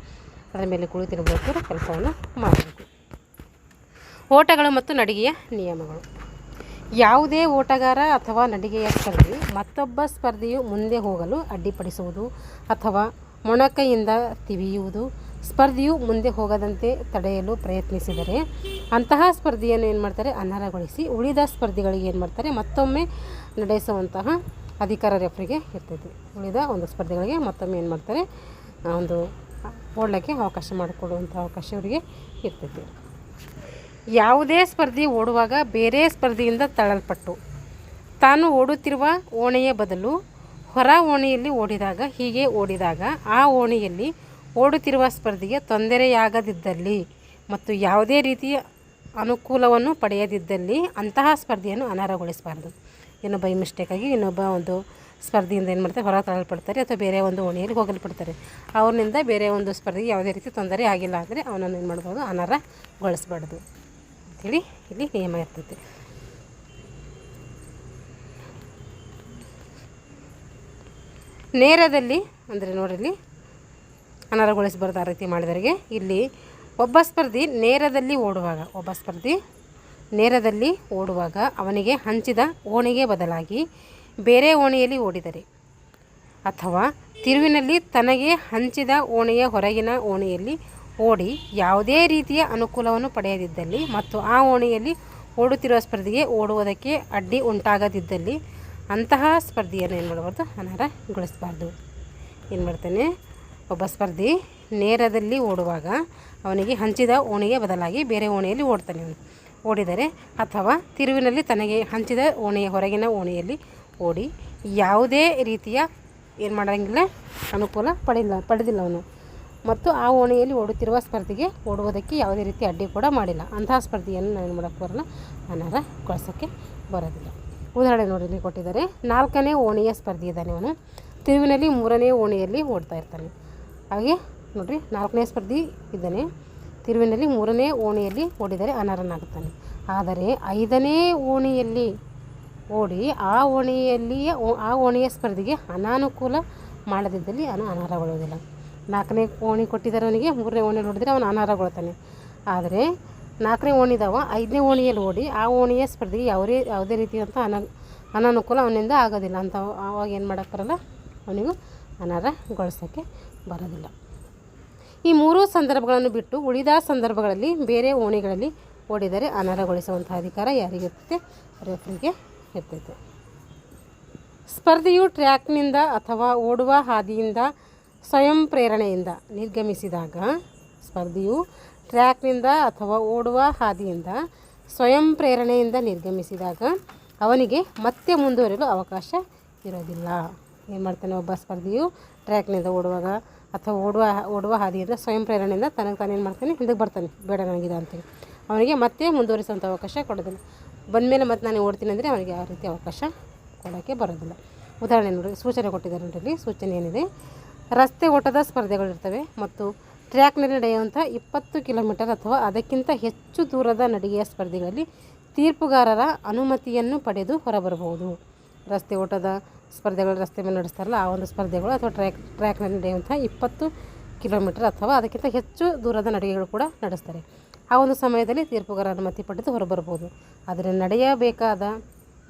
ಅದರ ಮೇಲೆ ಕುಳಿತಿರಬೇಕು, ಕೆಲಸವನ್ನು ಮಾಡಬೇಕು. ಓಟಗಳು ಮತ್ತು ನಡಿಗೆಯ ನಿಯಮಗಳು: ಯಾವುದೇ ಓಟಗಾರ ಅಥವಾ ನಡಿಗೆಯ ಸ್ಪರ್ಧಿ ಮತ್ತೊಬ್ಬ ಸ್ಪರ್ಧಿಯು ಮುಂದೆ ಹೋಗಲು ಅಡ್ಡಿಪಡಿಸುವುದು ಅಥವಾ ಮೊಣಕೈಯಿಂದ ತಿವಿಯುವುದು, ಸ್ಪರ್ಧಿಯು ಮುಂದೆ ಹೋಗದಂತೆ ತಡೆಯಲು ಪ್ರಯತ್ನಿಸಿದರೆ ಅಂತಹ ಸ್ಪರ್ಧೆಯನ್ನು ಏನು ಮಾಡ್ತಾರೆ, ಅನರ್ಹಗೊಳಿಸಿ ಉಳಿದ ಸ್ಪರ್ಧಿಗಳಿಗೆ ಏನು ಮಾಡ್ತಾರೆ, ಮತ್ತೊಮ್ಮೆ ನಡೆಸುವಂತಹ ಅಧಿಕಾರ ರೆಫ್ರಿಗೆ ಇರ್ತೈತಿ. ಉಳಿದ ಒಂದು ಸ್ಪರ್ಧೆಗಳಿಗೆ ಮತ್ತೊಮ್ಮೆ ಏನು ಮಾಡ್ತಾರೆ, ಒಂದು ಓಡಲಿಕ್ಕೆ ಅವಕಾಶ ಮಾಡಿಕೊಡುವಂಥ ಅವಕಾಶ ಅವರಿಗೆ ಇರ್ತೈತಿ. ಯಾವುದೇ ಸ್ಪರ್ಧಿ ಓಡುವಾಗ ಬೇರೆ ಸ್ಪರ್ಧಿಯಿಂದ ತಳ್ಳಲ್ಪಟ್ಟು ತಾನು ಓಡುತ್ತಿರುವ ಓಣೆಯ ಬದಲು ಹೊರ ಓಣಿಯಲ್ಲಿ ಓಡಿದಾಗ ಆ ಓಣಿಯಲ್ಲಿ ಓಡುತ್ತಿರುವ ಸ್ಪರ್ಧಿಗೆ ತೊಂದರೆಯಾಗದಿದ್ದಲ್ಲಿ ಮತ್ತು ಯಾವುದೇ ರೀತಿಯ ಅನುಕೂಲವನ್ನು ಪಡೆಯದಿದ್ದಲ್ಲಿ ಅಂತಹ ಸ್ಪರ್ಧೆಯನ್ನು ಅನರ್ಹಗೊಳಿಸಬಾರ್ದು. ಏನೋ ಬೈ ಮಿಸ್ಟೇಕಾಗಿ ಇನ್ನೊಬ್ಬ ಒಂದು ಸ್ಪರ್ಧೆಯಿಂದ ಏನು ಮಾಡ್ತಾರೆ, ಹೊರ ತಳ್ಳಲ್ಪಡ್ತಾರೆ ಅಥವಾ ಬೇರೆ ಒಂದು ಓಣಿಯಲ್ಲಿ ಹೋಗಲ್ಪಡ್ತಾರೆ. ಅವ್ರನಿಂದ ಬೇರೆ ಒಂದು ಸ್ಪರ್ಧೆಗೆ ಯಾವುದೇ ರೀತಿ ತೊಂದರೆ ಆಗಿಲ್ಲ ಅಂದರೆ ಅವನನ್ನು ಏನು ಮಾಡ್ಬೋದು, ಅನರ್ಹಗೊಳಿಸಬಾರ್ದು ಅಂಥೇಳಿ ಇಲ್ಲಿ ನಿಯಮ ಇರ್ತೈತಿ. ನೇರದಲ್ಲಿ ಅಂದರೆ ನೋಡಿರಿ, ಅನರ್ಹಗೊಳಿಸಬಾರ್ದು ಆ ರೀತಿ ಮಾಡಿದವರಿಗೆ. ಇಲ್ಲಿ ಒಬ್ಬ ಸ್ಪರ್ಧಿ ನೇರದಲ್ಲಿ ಓಡುವಾಗ ಅವನಿಗೆ ಹಂಚಿದ ಓಣಿಗೆ ಬದಲಾಗಿ ಬೇರೆ ಓಣಿಯಲ್ಲಿ ಓಡಿದರೆ ಅಥವಾ ತಿರುವಿನಲ್ಲಿ ತನಗೆ ಹಂಚಿದ ಓಣಿಯ ಹೊರಗಿನ ಓಣಿಯಲ್ಲಿ ಓಡಿ ಯಾವುದೇ ರೀತಿಯ ಅನುಕೂಲವನ್ನು ಪಡೆಯದಿದ್ದಲ್ಲಿ ಮತ್ತು ಆ ಓಣಿಯಲ್ಲಿ ಓಡುತ್ತಿರುವ ಸ್ಪರ್ಧಿಗೆ ಓಡುವುದಕ್ಕೆ ಅಡ್ಡಿ ಉಂಟಾಗದಿದ್ದಲ್ಲಿ ಅಂತಹ ಸ್ಪರ್ಧೆಯನ್ನು ಏನು ಮಾಡಬಾರ್ದು, ಅನರ್ಹಗೊಳಿಸಬಾರ್ದು. ಏನು ಮಾಡ್ತಾನೆ, ಒಬ್ಬ ಸ್ಪರ್ಧಿ ನೇರದಲ್ಲಿ ಓಡುವಾಗ ಅವನಿಗೆ ಹಂಚಿದ ಓಣಿಗೆ ಬದಲಾಗಿ ಬೇರೆ ಓಣಿಯಲ್ಲಿ ಓಡಿದರೆ ಅಥವಾ ತಿರುವಿನಲ್ಲಿ ತನಗೆ ಹಂಚಿದ ಓಣಿಯ ಹೊರಗಿನ ಓಣಿಯಲ್ಲಿ ಓಡಿ ಯಾವುದೇ ರೀತಿಯ ಏನು ಮಾಡೋಂಗಿಲ್ಲ, ಅನುಕೂಲ ಪಡೆದಿಲ್ಲ ಅವನು ಮತ್ತು ಆ ಓಣಿಯಲ್ಲಿ ಓಡುತ್ತಿರುವ ಸ್ಪರ್ಧೆಗೆ ಓಡುವುದಕ್ಕೆ ಯಾವುದೇ ರೀತಿ ಅಡ್ಡಿ ಕೂಡ ಮಾಡಿಲ್ಲ, ಅಂತಹ ಸ್ಪರ್ಧೆಯನ್ನು ನಾನು ಏನು ಮಾಡೋಕ್ಕೆ ಬರೋಲ್ಲ, ಅನರ್ಹಗೊಳಿಸೋಕ್ಕೆ ಬರೋದಿಲ್ಲ. ಉದಾಹರಣೆ ನೋಡಿ ಇಲ್ಲಿ ಕೊಟ್ಟಿದ್ದಾರೆ. 4ನೇ ಓಣಿಯ ಸ್ಪರ್ಧಿ ಇದ್ದಾನೆ, ಅವನು ತಿರುವಿನಲ್ಲಿ 3ನೇ ಓಣಿಯಲ್ಲಿ ಓಡ್ತಾ ಇರ್ತಾನೆ. ಹಾಗೆ ನೋಡಿರಿ, 4ನೇ ಸ್ಪರ್ಧಿ ಇದ್ದಾನೆ, ತಿರುವಿನಲ್ಲಿ 3ನೇ ಓಣಿಯಲ್ಲಿ ಓಡಿದರೆ ಅನರ್ಹನಾಗುತ್ತಾನೆ. ಆದರೆ 5ನೇ ಓಣಿಯಲ್ಲಿ ಓಡಿ ಆ ಓಣಿಯ ಸ್ಪರ್ಧೆಗೆ ಅನಾನುಕೂಲ ಮಾಡದಿದ್ದಲ್ಲಿ ಅವನು ಅನರ್ಹಗೊಳ್ಳುವುದಿಲ್ಲ. 4ನೇ ಓಣಿ ಕೊಟ್ಟಿದ್ದಾರೆ ಅವನಿಗೆ, 3ನೇ ಓಣಿಯಲ್ಲಿ ಓಡಿದರೆ ಅವನು ಅನರ್ಹಗೊಳ್ತಾನೆ. ಆದರೆ 4ನೇ ಓಣಿದವ 5ನೇ ಓಣಿಯಲ್ಲಿ ಓಡಿ ಆ ಓಣಿಯ ಸ್ಪರ್ಧೆಗೆ ಯಾವುದೇ ರೀತಿಯಂಥ ಅನಾನುಕೂಲ ಅವನಿಂದ ಆಗೋದಿಲ್ಲ ಅಂತ ಆವಾಗ ಏನು ಮಾಡೋಕ್ಕೆ ಬರೋಲ್ಲ, ಅವನಿಗೂ ಅನರ್ಹಗೊಳಿಸೋಕ್ಕೆ ಬರೋದಿಲ್ಲ. ಈ 3 ಸಂದರ್ಭಗಳನ್ನು ಬಿಟ್ಟು ಉಳಿದ ಸಂದರ್ಭಗಳಲ್ಲಿ ಬೇರೆ ಓಣಿಗಳಲ್ಲಿ ಓಡಿದರೆ ಅನರ್ಹಗೊಳಿಸುವಂಥ ಅಧಿಕಾರ ಯಾರಿಗಿರ್ತೈತೆ, ರೆಫ್ರಿಗೆ ಇರ್ತೈತೆ. ಸ್ಪರ್ಧೆಯು ಟ್ರ್ಯಾಕ್ನಿಂದ ಅಥವಾ ಓಡುವ ಹಾದಿಯಿಂದ ಸ್ವಯಂ ಪ್ರೇರಣೆಯಿಂದ ನಿರ್ಗಮಿಸಿದಾಗ ಸ್ಪರ್ಧಿಯು ಟ್ರ್ಯಾಕ್ನಿಂದ ಅಥವಾ ಓಡುವ ಹಾದಿಯಿಂದ ಸ್ವಯಂ ಪ್ರೇರಣೆಯಿಂದ ನಿರ್ಗಮಿಸಿದಾಗ ಅವನಿಗೆ ಮತ್ತೆ ಮುಂದುವರಿಯಲು ಅವಕಾಶ ಇರೋದಿಲ್ಲ. ಏನು ಮಾಡ್ತಾನೆ, ಒಬ್ಬ ಸ್ಪರ್ಧಿಯು ಟ್ರ್ಯಾಕ್ನಿಂದ ಓಡುವಾಗ ಅಥವಾ ಓಡುವ ಹಾದಿಯಿಂದ ಸ್ವಯಂ ಪ್ರೇರಣೆಯಿಂದ ತನಗೆ ತಾನೇನು ಮಾಡ್ತಾನೆ, ಹಿಂದಕ್ಕೆ ಬರ್ತಾನೆ, ಬೇಡ ನನಗಿದೆ ಅಂತೇಳಿ ಅವನಿಗೆ ಮತ್ತೆ ಮುಂದುವರಿಸುವಂಥ ಅವಕಾಶ ಕೊಡೋದಿಲ್ಲ. ಬಂದಮೇಲೆ ಮತ್ತೆ ನಾನು ಓಡ್ತೀನಿ ಅಂದರೆ ಅವನಿಗೆ ಯಾವ ರೀತಿ ಅವಕಾಶ ಕೊಡೋಕ್ಕೆ ಬರೋದಿಲ್ಲ. ಉದಾಹರಣೆ ನೋಡಿ, ಸೂಚನೆ ಕೊಟ್ಟಿದ್ದಾರೆ ನೋಡ್ರಿ. ಸೂಚನೆ ಏನಿದೆ, ರಸ್ತೆ ಓಟದ ಸ್ಪರ್ಧೆಗಳಿರ್ತವೆ ಮತ್ತು ಟ್ರ್ಯಾಕ್ನಲ್ಲಿ ನಡೆಯುವಂಥ 20 ಕಿಲೋಮೀಟರ್ ಅಥವಾ ಅದಕ್ಕಿಂತ ಹೆಚ್ಚು ದೂರದ ನಡಿಗೆಯ ಸ್ಪರ್ಧೆಗಳಲ್ಲಿ ತೀರ್ಪುಗಾರರ ಅನುಮತಿಯನ್ನು ಪಡೆದು ಹೊರಬರಬಹುದು. ರಸ್ತೆ ಓಟದ ಸ್ಪರ್ಧೆಗಳು, ರಸ್ತೆ ಮೇಲೆ ನಡೆಸ್ತಾರಲ್ಲ ಆ ಒಂದು ಸ್ಪರ್ಧೆಗಳು ಅಥವಾ ಟ್ರ್ಯಾಕ್ನಲ್ಲಿ ನಡೆಯುವಂಥ 20 ಕಿಲೋಮೀಟರ್ ಅಥವಾ ಅದಕ್ಕಿಂತ ಹೆಚ್ಚು ದೂರದ ನಡಿಗೆಗಳು ಕೂಡ ನಡೆಸ್ತಾರೆ. ಆ ಒಂದು ಸಮಯದಲ್ಲಿ ತೀರ್ಪುಗಾರರ ಅನುಮತಿ ಪಡೆದು ಹೊರಬರಬಹುದು. ಆದರೆ ನಡೆಯಬೇಕಾದ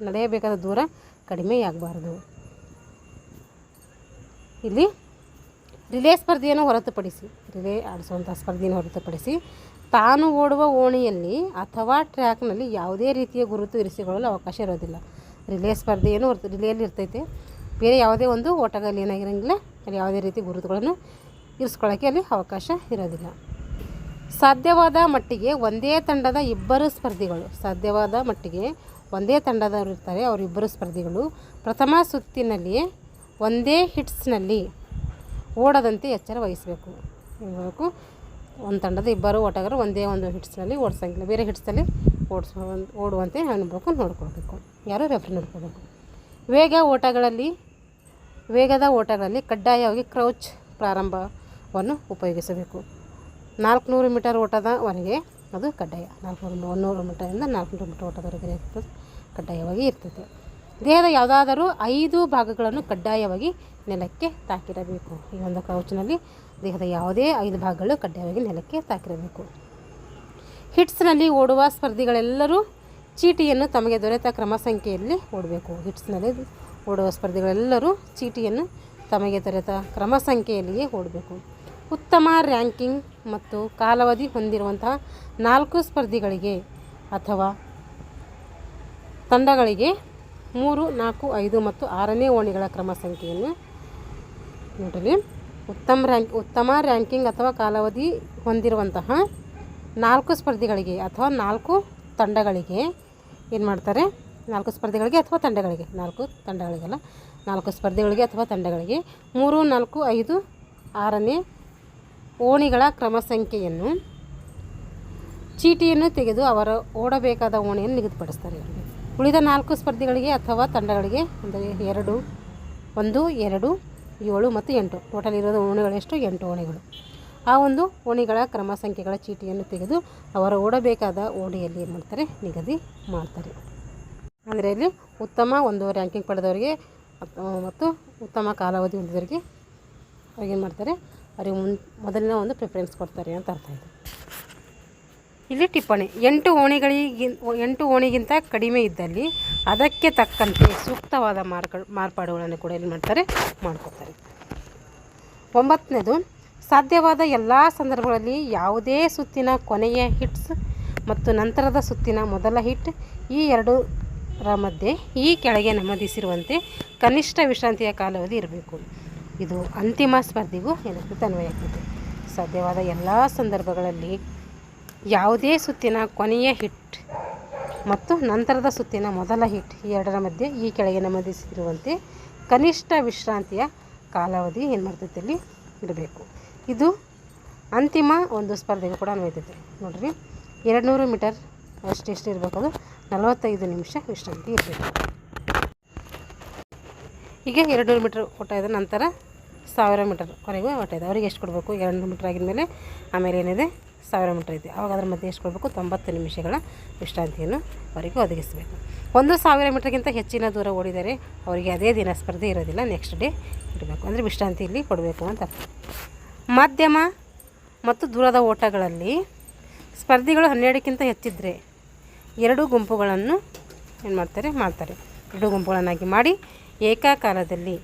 ದೂರ ಕಡಿಮೆಯಾಗಬಾರ್ದು. ಇಲ್ಲಿ ರಿಲೇ ಸ್ಪರ್ಧೆಯನ್ನು ಹೊರತುಪಡಿಸಿ, ರಿಲೇ ಆಡಿಸುವಂಥ ಸ್ಪರ್ಧೆಯನ್ನು ಹೊರತುಪಡಿಸಿ ತಾನು ಓಡುವ ಓಣಿಯಲ್ಲಿ ಅಥವಾ ಟ್ರ್ಯಾಕ್ನಲ್ಲಿ ಯಾವುದೇ ರೀತಿಯ ಗುರುತು ಇರಿಸಿಕೊಳ್ಳಲು ಅವಕಾಶ ಇರೋದಿಲ್ಲ. ರಿಲೇ ಸ್ಪರ್ಧೆಯನ್ನು ರಿಲೇಯಲ್ಲಿ ಇರ್ತೈತೆ, ಬೇರೆ ಯಾವುದೇ ಒಂದು ಓಟದಲ್ಲಿ ಏನಾಗಿರೋಂಗಿಲ್ಲ, ಅಲ್ಲಿ ಯಾವುದೇ ರೀತಿ ಗುರುತುಗಳನ್ನು ಇರಿಸ್ಕೊಳ್ಳೋಕ್ಕೆ ಅಲ್ಲಿ ಅವಕಾಶ ಇರೋದಿಲ್ಲ. ಸಾಧ್ಯವಾದ ಮಟ್ಟಿಗೆ ಒಂದೇ ತಂಡದ ಇಬ್ಬರು ತಂಡದವರು ಇರ್ತಾರೆ, ಅವರಿಬ್ಬರು ಸ್ಪರ್ಧಿಗಳು ಪ್ರಥಮ ಸುತ್ತಿನಲ್ಲಿಯೇ ಒಂದೇ ಹಿಟ್ಸ್ನಲ್ಲಿ ಓಡದಂತೆ ಎಚ್ಚರ ವಹಿಸಬೇಕು. ಹೇಳಬೇಕು, ಒಂದು ತಂಡದ ಇಬ್ಬರು ಓಟಗಾರರು ಒಂದೇ ಒಂದು ಹಿಟ್ಸ್ನಲ್ಲಿ ಓಡಿಸೋಂಗಿಲ್ಲ, ಬೇರೆ ಹಿಟ್ಸಲ್ಲಿ ಓಡುವಂತೆ ನೋಡ್ಕೊಳ್ಬೇಕು. ಯಾರು ರೆಫ್ರಿ ನೋಡ್ಕೋಬೇಕು. ವೇಗದ ಓಟಗಳಲ್ಲಿ ಕಡ್ಡಾಯವಾಗಿ ಕ್ರೌಚ್ ಪ್ರಾರಂಭವನ್ನು ಉಪಯೋಗಿಸಬೇಕು. 400 ಮೀಟರ್ ಓಟದವರೆಗೆ ಅದು ಕಡ್ಡಾಯ. 100 ಮೀಟರಿಂದ 400 ಮೀಟರ್ ಓಟದವರೆಗೆ ಕಡ್ಡಾಯವಾಗಿ ಇರ್ತದೆ. ದೇಹದ ಯಾವುದಾದರೂ 5 ಭಾಗಗಳನ್ನು ಕಡ್ಡಾಯವಾಗಿ ನೆಲಕ್ಕೆ ತಾಕಿರಬೇಕು. ಈ ಒಂದು ಕ್ರೌಚ್ನಲ್ಲಿ ದೇಹದ ಯಾವುದೇ 5 ಭಾಗಗಳು ಕಡ್ಡಾಯವಾಗಿ ನೆಲಕ್ಕೆ ತಾಕಿರಬೇಕು. ಹಿಟ್ಸ್ನಲ್ಲಿ ಓಡುವ ಸ್ಪರ್ಧಿಗಳೆಲ್ಲರೂ ಚೀಟಿಯನ್ನು ತಮಗೆ ದೊರೆತ ಕ್ರಮ ಸಂಖ್ಯೆಯಲ್ಲಿ ಓಡಬೇಕು. ಹಿಟ್ಸ್ನಲ್ಲಿ ಓಡುವ ಸ್ಪರ್ಧಿಗಳೆಲ್ಲರೂ ಚೀಟಿಯನ್ನು ತಮಗೆ ದೊರೆತ ಕ್ರಮ ಸಂಖ್ಯೆಯಲ್ಲಿಯೇ ಓಡಬೇಕು. ಉತ್ತಮ ರ್ಯಾಂಕಿಂಗ್ ಮತ್ತು ಕಾಲಾವಧಿ ಹೊಂದಿರುವಂತಹ 4 ಸ್ಪರ್ಧಿಗಳಿಗೆ ಅಥವಾ ತಂಡಗಳಿಗೆ 3, 4, 5 ಮತ್ತು 6ನೇ ಓಣಿಗಳ ಕ್ರಮ ಸಂಖ್ಯೆಯನ್ನು ನೋಡಲಿ. ಉತ್ತಮ ರ್ಯಾಂಕಿಂಗ್ ಅಥವಾ ಕಾಲಾವಧಿ ಹೊಂದಿರುವಂತಹ 4 ಸ್ಪರ್ಧಿಗಳಿಗೆ ಅಥವಾ 4 ತಂಡಗಳಿಗೆ ಏನು ಮಾಡ್ತಾರೆ, 4 ಸ್ಪರ್ಧಿಗಳಿಗೆ ಅಥವಾ ತಂಡಗಳಿಗೆ, 4 ತಂಡಗಳಿಗಲ್ಲ, 4 ಸ್ಪರ್ಧಿಗಳಿಗೆ ಅಥವಾ ತಂಡಗಳಿಗೆ 3, 4, 5, 6ನೇ ಓಣಿಗಳ ಕ್ರಮ ಸಂಖ್ಯೆಯನ್ನು ಚೀಟಿಯನ್ನು ತೆಗೆದು ಅವರ ಓಡಬೇಕಾದ ಓಣಿಯನ್ನು ನಿಗದಿಪಡಿಸ್ತಾರೆ. ಉಳಿದ 4 ಸ್ಪರ್ಧಿಗಳಿಗೆ ಅಥವಾ ತಂಡಗಳಿಗೆ ಅಂದರೆ 1, 2, 7 ಮತ್ತು 8 ಟೋಟಲ್ ಇರೋದು ಓಣಿಗಳೆಷ್ಟು, 8 ಓಣಿಗಳು. ಆ ಒಂದು ಓಣಿಗಳ ಕ್ರಮ ಸಂಖ್ಯೆಗಳ ಚೀಟಿಯನ್ನು ತೆಗೆದು ಅವರ ಓಡಬೇಕಾದ ಓಣಿಯಲ್ಲಿ ಏನು ಮಾಡ್ತಾರೆ, ನಿಗದಿ ಮಾಡ್ತಾರೆ. ಅಂದರೆ ಇಲ್ಲಿ ಉತ್ತಮ ಒಂದು ರ್ಯಾಂಕಿಂಗ್ ಪಡೆದವರಿಗೆ ಮತ್ತು ಉತ್ತಮ ಕಾಲಾವಧಿ ಹೊಂದಿದವರಿಗೆ ಅವ್ರಿಗೇನು ಮಾಡ್ತಾರೆ, ಅವ್ರಿಗೆ ಮೊದಲಿನ ಒಂದು ಪ್ರಿಫರೆನ್ಸ್ ಕೊಡ್ತಾರೆ ಅಂತ ಅರ್ಥ ಇದೆ. ಇಲ್ಲಿ ಟಿಪ್ಪಣಿ, 8 ಓಣಿಗಿಂತ ಕಡಿಮೆ ಇದ್ದಲ್ಲಿ ಅದಕ್ಕೆ ತಕ್ಕಂತೆ ಸೂಕ್ತವಾದ ಮಾರ್ಪಾಡುಗಳನ್ನು ಕೂಡ ಏನು ಮಾಡ್ತಾರೆ, ಮಾಡ್ಕೊತಾರೆ. 9ನೇದು, ಸಾಧ್ಯವಾದ ಎಲ್ಲ ಸಂದರ್ಭಗಳಲ್ಲಿ ಯಾವುದೇ ಸುತ್ತಿನ ಕೊನೆಯ ಹಿಟ್ಸ್ ಮತ್ತು ನಂತರದ ಸುತ್ತಿನ ಮೊದಲ ಹಿಟ್ ಈ ಎರಡರ ಮಧ್ಯೆ ಈ ಕೆಳಗೆ ನಮೂದಿಸಿರುವಂತೆ ಕನಿಷ್ಠ ವಿಶ್ರಾಂತಿಯ ಕಾಲಾವಧಿ ಇರಬೇಕು. ಇದು ಅಂತಿಮ ಸ್ಪರ್ಧೆಗೂ ಏನಾಗ್ತದೆ, ಅನ್ವಯಾಗ್ತದೆ. ಸಾಧ್ಯವಾದ ಎಲ್ಲ ಸಂದರ್ಭಗಳಲ್ಲಿ ಯಾವುದೇ ಸುತ್ತಿನ ಕೊನೆಯ ಹಿಟ್ ಮತ್ತು ನಂತರದ ಸುತ್ತಿನ ಮೊದಲ ಹಿಟ್ ಈ ಎರಡರ ಮಧ್ಯೆ ಈ ಕೆಳಗೆ ನಮೂದಿಸಿರುವಂತೆ ಕನಿಷ್ಠ ವಿಶ್ರಾಂತಿಯ ಕಾಲಾವಧಿ ಏನು ಮಾಡ್ತೈತೆ ಅಲ್ಲಿ ಇಡಬೇಕು. ಇದು ಅಂತಿಮ ಒಂದು ಸ್ಪರ್ಧೆಗೂ ಕೂಡ ಅನ್ವಯಿತೈತೆ. ನೋಡಿರಿ, 200 ಮೀಟರ್ ಎಷ್ಟು ಇರಬೇಕು, ಅದು 45 ನಿಮಿಷ ವಿಶ್ರಾಂತಿ ಇರಬೇಕು. ಈಗ 200 ಮೀಟರ್ ಓಟ ಇದೆ, ನಂತರ 1000 ಮೀಟರ್ವರೆಗೂ ಓಟ ಇದೆ. ಅವ್ರಿಗೆ ಎಷ್ಟು ಕೊಡಬೇಕು, 200 ಮೀಟರ್ ಆಗಿದ್ಮೇಲೆ ಆಮೇಲೆ ಏನಿದೆ 1000 ಮೀಟರ್ ಇದೆ, ಆವಾಗ ಅದ್ರ ಮಧ್ಯೆ ಎಷ್ಟು ಕೊಡಬೇಕು, 90 ನಿಮಿಷಗಳ ವಿಶ್ರಾಂತಿಯನ್ನು ಅವರಿಗೆ ಒದಗಿಸಬೇಕು. 1000 ಮೀಟರ್ಗಿಂತ ಹೆಚ್ಚಿನ ದೂರ ಓಡಿದರೆ ಅವರಿಗೆ ಅದೇ ದಿನ ಸ್ಪರ್ಧೆ ಇರೋದಿಲ್ಲ, ನೆಕ್ಸ್ಟ್ ಡೇ ಇಡಬೇಕು. ಅಂದರೆ ವಿಶ್ರಾಂತಿ ಇಲ್ಲಿ ಕೊಡಬೇಕು ಅಂತ ಅರ್ಥ. ಮಧ್ಯಮ ಮತ್ತು ದೂರದ ಓಟಗಳಲ್ಲಿ ಸ್ಪರ್ಧಿಗಳು 12ಕ್ಕಿಂತ ಹೆಚ್ಚಿದ್ದರೆ 2 ಗುಂಪುಗಳನ್ನು ಏನು ಮಾಡ್ತಾರೆ, 2 ಗುಂಪುಗಳನ್ನಾಗಿ ಮಾಡಿ ಏಕಕಾಲದಲ್ಲಿ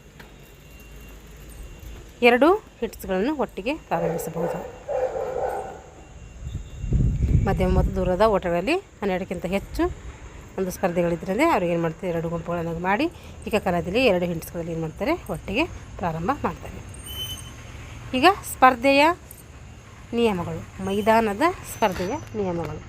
2 ಹಿಟ್ಸ್ಗಳನ್ನು ಒಟ್ಟಿಗೆ ಪ್ರಾರಂಭಿಸಬಹುದು. ಮಧ್ಯಮ ಮತ್ತು ದೂರದ ಓಟಗಳಲ್ಲಿ 12ಕ್ಕಿಂತ ಹೆಚ್ಚು ಒಂದು ಸ್ಪರ್ಧೆಗಳಿದ್ದರೆ ಅವ್ರಿಗೆ ಏನು ಮಾಡ್ತಾರೆ, 2 ಗುಂಪುಗಳನ್ನು ಮಾಡಿ ಏಕಕಾಲದಲ್ಲಿ 2 ಹಿಟ್ಸ್ಗಳಲ್ಲಿ ಏನು ಮಾಡ್ತಾರೆ, ಒಟ್ಟಿಗೆ ಪ್ರಾರಂಭ ಮಾಡ್ತಾರೆ. ಈಗ ಸ್ಪರ್ಧೆಯ ನಿಯಮಗಳು. ಮೈದಾನದ ಸ್ಪರ್ಧೆಯ ನಿಯಮಗಳು.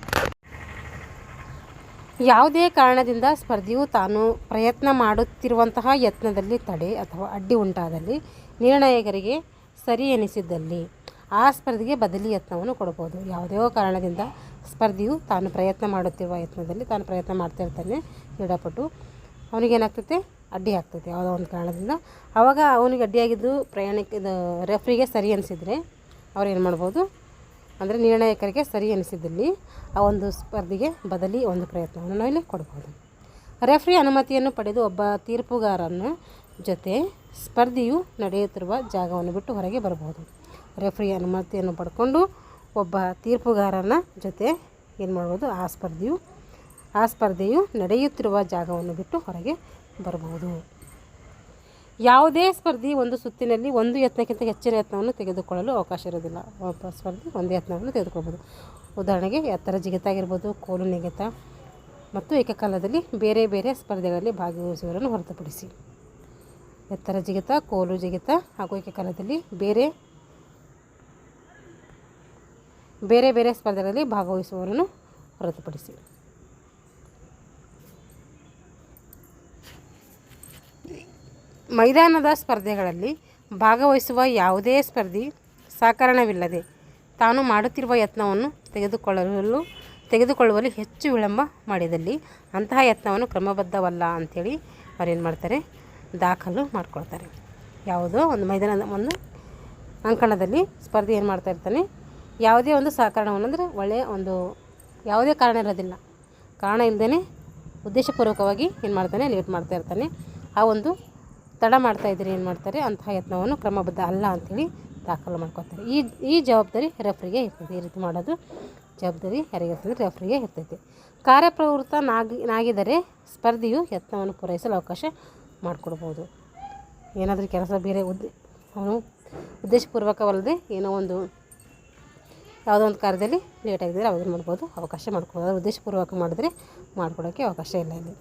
ಯಾವುದೇ ಕಾರಣದಿಂದ ಸ್ಪರ್ಧಿಯು ತಾನು ಪ್ರಯತ್ನ ಮಾಡುತ್ತಿರುವಂತಹ ಯತ್ನದಲ್ಲಿ ತಡೆ ಅಥವಾ ಅಡ್ಡಿ ಉಂಟಾದಲ್ಲಿ ನಿರ್ಣಾಯಕರಿಗೆ ಸರಿ ಎನಿಸಿದ್ದಲ್ಲಿ ಆ ಸ್ಪರ್ಧೆಗೆ ಬದಲಿ ಯತ್ನವನ್ನು ಕೊಡಬಹುದು. ಯಾವುದೇ ಕಾರಣದಿಂದ ಸ್ಪರ್ಧಿಯು ತಾನು ಪ್ರಯತ್ನ ಮಾಡುತ್ತಿರುವ ಯತ್ನದಲ್ಲಿ ತಾನು ಪ್ರಯತ್ನ ಮಾಡ್ತಿರ್ತಾನೆ, ಕ್ರೀಡಾಪಟು, ಅವನಿಗೇನಾಗ್ತೈತೆ, ಅಡ್ಡಿ ಆಗ್ತೈತೆ ಯಾವುದೋ ಒಂದು ಕಾರಣದಿಂದ. ಆವಾಗ ಅವನಿಗೆ ಅಡ್ಡಿಯಾಗಿದ್ದು ರೆಫ್ರಿಗೆ ಸರಿ ಅನಿಸಿದರೆ ಅವ್ರು ಏನು ಮಾಡ್ಬೋದು ಅಂದರೆ ನಿರ್ಣಾಯಕರಿಗೆ ಸರಿ ಅನಿಸಿದ್ದಲ್ಲಿ ಆ ಒಂದು ಸ್ಪರ್ಧೆಗೆ ಬದಲಿ ಒಂದು ಪ್ರಯತ್ನವನ್ನು ನಾವಿಲ್ಲಿ ಕೊಡ್ಬೋದು. ರೆಫ್ರಿ ಅನುಮತಿಯನ್ನು ಪಡೆದು ಒಬ್ಬ ತೀರ್ಪುಗಾರನ ಜೊತೆ ಸ್ಪರ್ಧೆಯು ನಡೆಯುತ್ತಿರುವ ಜಾಗವನ್ನು ಬಿಟ್ಟು ಹೊರಗೆ ಬರಬಹುದು. ರೆಫ್ರಿ ಅನುಮತಿಯನ್ನು ಪಡ್ಕೊಂಡು ಒಬ್ಬ ತೀರ್ಪುಗಾರನ ಜೊತೆ ಏನು ಮಾಡ್ಬೋದು, ಆ ಸ್ಪರ್ಧೆಯು ನಡೆಯುತ್ತಿರುವ ಜಾಗವನ್ನು ಬಿಟ್ಟು ಹೊರಗೆ ಬರಬಹುದು. ಯಾವುದೇ ಸ್ಪರ್ಧಿ ಒಂದು ಸುತ್ತಿನಲ್ಲಿ ಒಂದು ಯತ್ನಕ್ಕಿಂತ ಹೆಚ್ಚಿನ ಯತ್ನವನ್ನು ತೆಗೆದುಕೊಳ್ಳಲು ಅವಕಾಶ ಇರೋದಿಲ್ಲ. ಒಬ್ಬ ಸ್ಪರ್ಧಿ ಒಂದು ಯತ್ನವನ್ನು ತೆಗೆದುಕೊಳ್ಬೋದು. ಉದಾಹರಣೆಗೆ ಎತ್ತರ ಜಿಗಿತ ಆಗಿರ್ಬೋದು, ಕೋಲು ನೆಗೆತ ಮತ್ತು ಏಕಕಾಲದಲ್ಲಿ ಬೇರೆ ಬೇರೆ ಸ್ಪರ್ಧೆಗಳಲ್ಲಿ ಭಾಗವಹಿಸುವವರನ್ನು ಹೊರತುಪಡಿಸಿ. ಎತ್ತರ ಜಿಗಿತ, ಕೋಲು ಜಿಗಿತ ಹಾಗೂ ಏಕಕಾಲದಲ್ಲಿ ಬೇರೆ ಬೇರೆ ಸ್ಪರ್ಧೆಗಳಲ್ಲಿ ಭಾಗವಹಿಸುವವರನ್ನು ಹೊರತುಪಡಿಸಿ. ಮೈದಾನದ ಸ್ಪರ್ಧೆಗಳಲ್ಲಿ ಭಾಗವಹಿಸುವ ಯಾವುದೇ ಸ್ಪರ್ಧಿ ಸಕಾರಣವಿಲ್ಲದೆ ತಾನು ಮಾಡುತ್ತಿರುವ ಯತ್ನವನ್ನು ತೆಗೆದುಕೊಳ್ಳುವಲ್ಲಿ ಹೆಚ್ಚು ವಿಳಂಬ ಮಾಡಿದಲ್ಲಿ ಅಂತಹ ಯತ್ನವನ್ನು ಕ್ರಮಬದ್ಧವಲ್ಲ ಅಂಥೇಳಿ ಅವ್ರೇನು ಮಾಡ್ತಾರೆ, ದಾಖಲು ಮಾಡ್ಕೊಳ್ತಾರೆ. ಯಾವುದೋ ಒಂದು ಮೈದಾನದ ಒಂದು ಅಂಕಣದಲ್ಲಿ ಸ್ಪರ್ಧಿ ಏನು ಮಾಡ್ತಾ ಇರ್ತಾನೆ, ಯಾವುದೇ ಒಂದು ಸಕಾರಣವನ್ನು ಅಂದರೆ ಒಳ್ಳೆಯ ಒಂದು ಯಾವುದೇ ಕಾರಣ ಇರೋದಿಲ್ಲ, ಕಾರಣ ಇಲ್ಲದೇ ಉದ್ದೇಶಪೂರ್ವಕವಾಗಿ ಏನು ಮಾಡ್ತಾನೆ, ಲೇಟ್ ಮಾಡ್ತಾ ಇರ್ತಾನೆ. ಆ ಒಂದು ತಡ ಮಾಡ್ತಾಯಿದ್ರೆ ಏನು ಮಾಡ್ತಾರೆ, ಅಂತಹ ಯತ್ನವನ್ನು ಕ್ರಮಬದ್ಧ ಅಲ್ಲ ಅಂಥೇಳಿ ದಾಖಲು ಮಾಡ್ಕೊತಾರೆ. ಈ ಜವಾಬ್ದಾರಿ ರೆಫ್ರಿಗೆ ಇರ್ತೈತೆ. ಈ ರೀತಿ ಮಾಡೋದು ಜವಾಬ್ದಾರಿ ಯಾರಿಗಿರ್ತದೆ, ರೆಫ್ರಿಗೆ ಇರ್ತೈತೆ. ಕಾರ್ಯಪ್ರವೃತ್ತನಾಗಿದ್ದರೆ ಸ್ಪರ್ಧಿಯು ಯತ್ನವನ್ನು ಪೂರೈಸಲು ಅವಕಾಶ ಮಾಡಿಕೊಡ್ಬೋದು. ಏನಾದರೂ ಕೆಲಸ ಬೇರೆ ಅವನು ಉದ್ದೇಶಪೂರ್ವಕವಲ್ಲದೆ ಏನೋ ಒಂದು ಯಾವುದೋ ಒಂದು ಕಾರ್ಯದಲ್ಲಿ ಲೇಟ್ ಆಗಿದ್ದರೆ ಅವೇನು ಮಾಡ್ಬೋದು, ಅವಕಾಶ ಮಾಡ್ಕೊಬೋದು. ಉದ್ದೇಶಪೂರ್ವಕ ಮಾಡಿದ್ರೆ ಮಾಡಿಕೊಡೋಕ್ಕೆ ಅವಕಾಶ ಇಲ್ಲ ಇಲ್ಲಿ.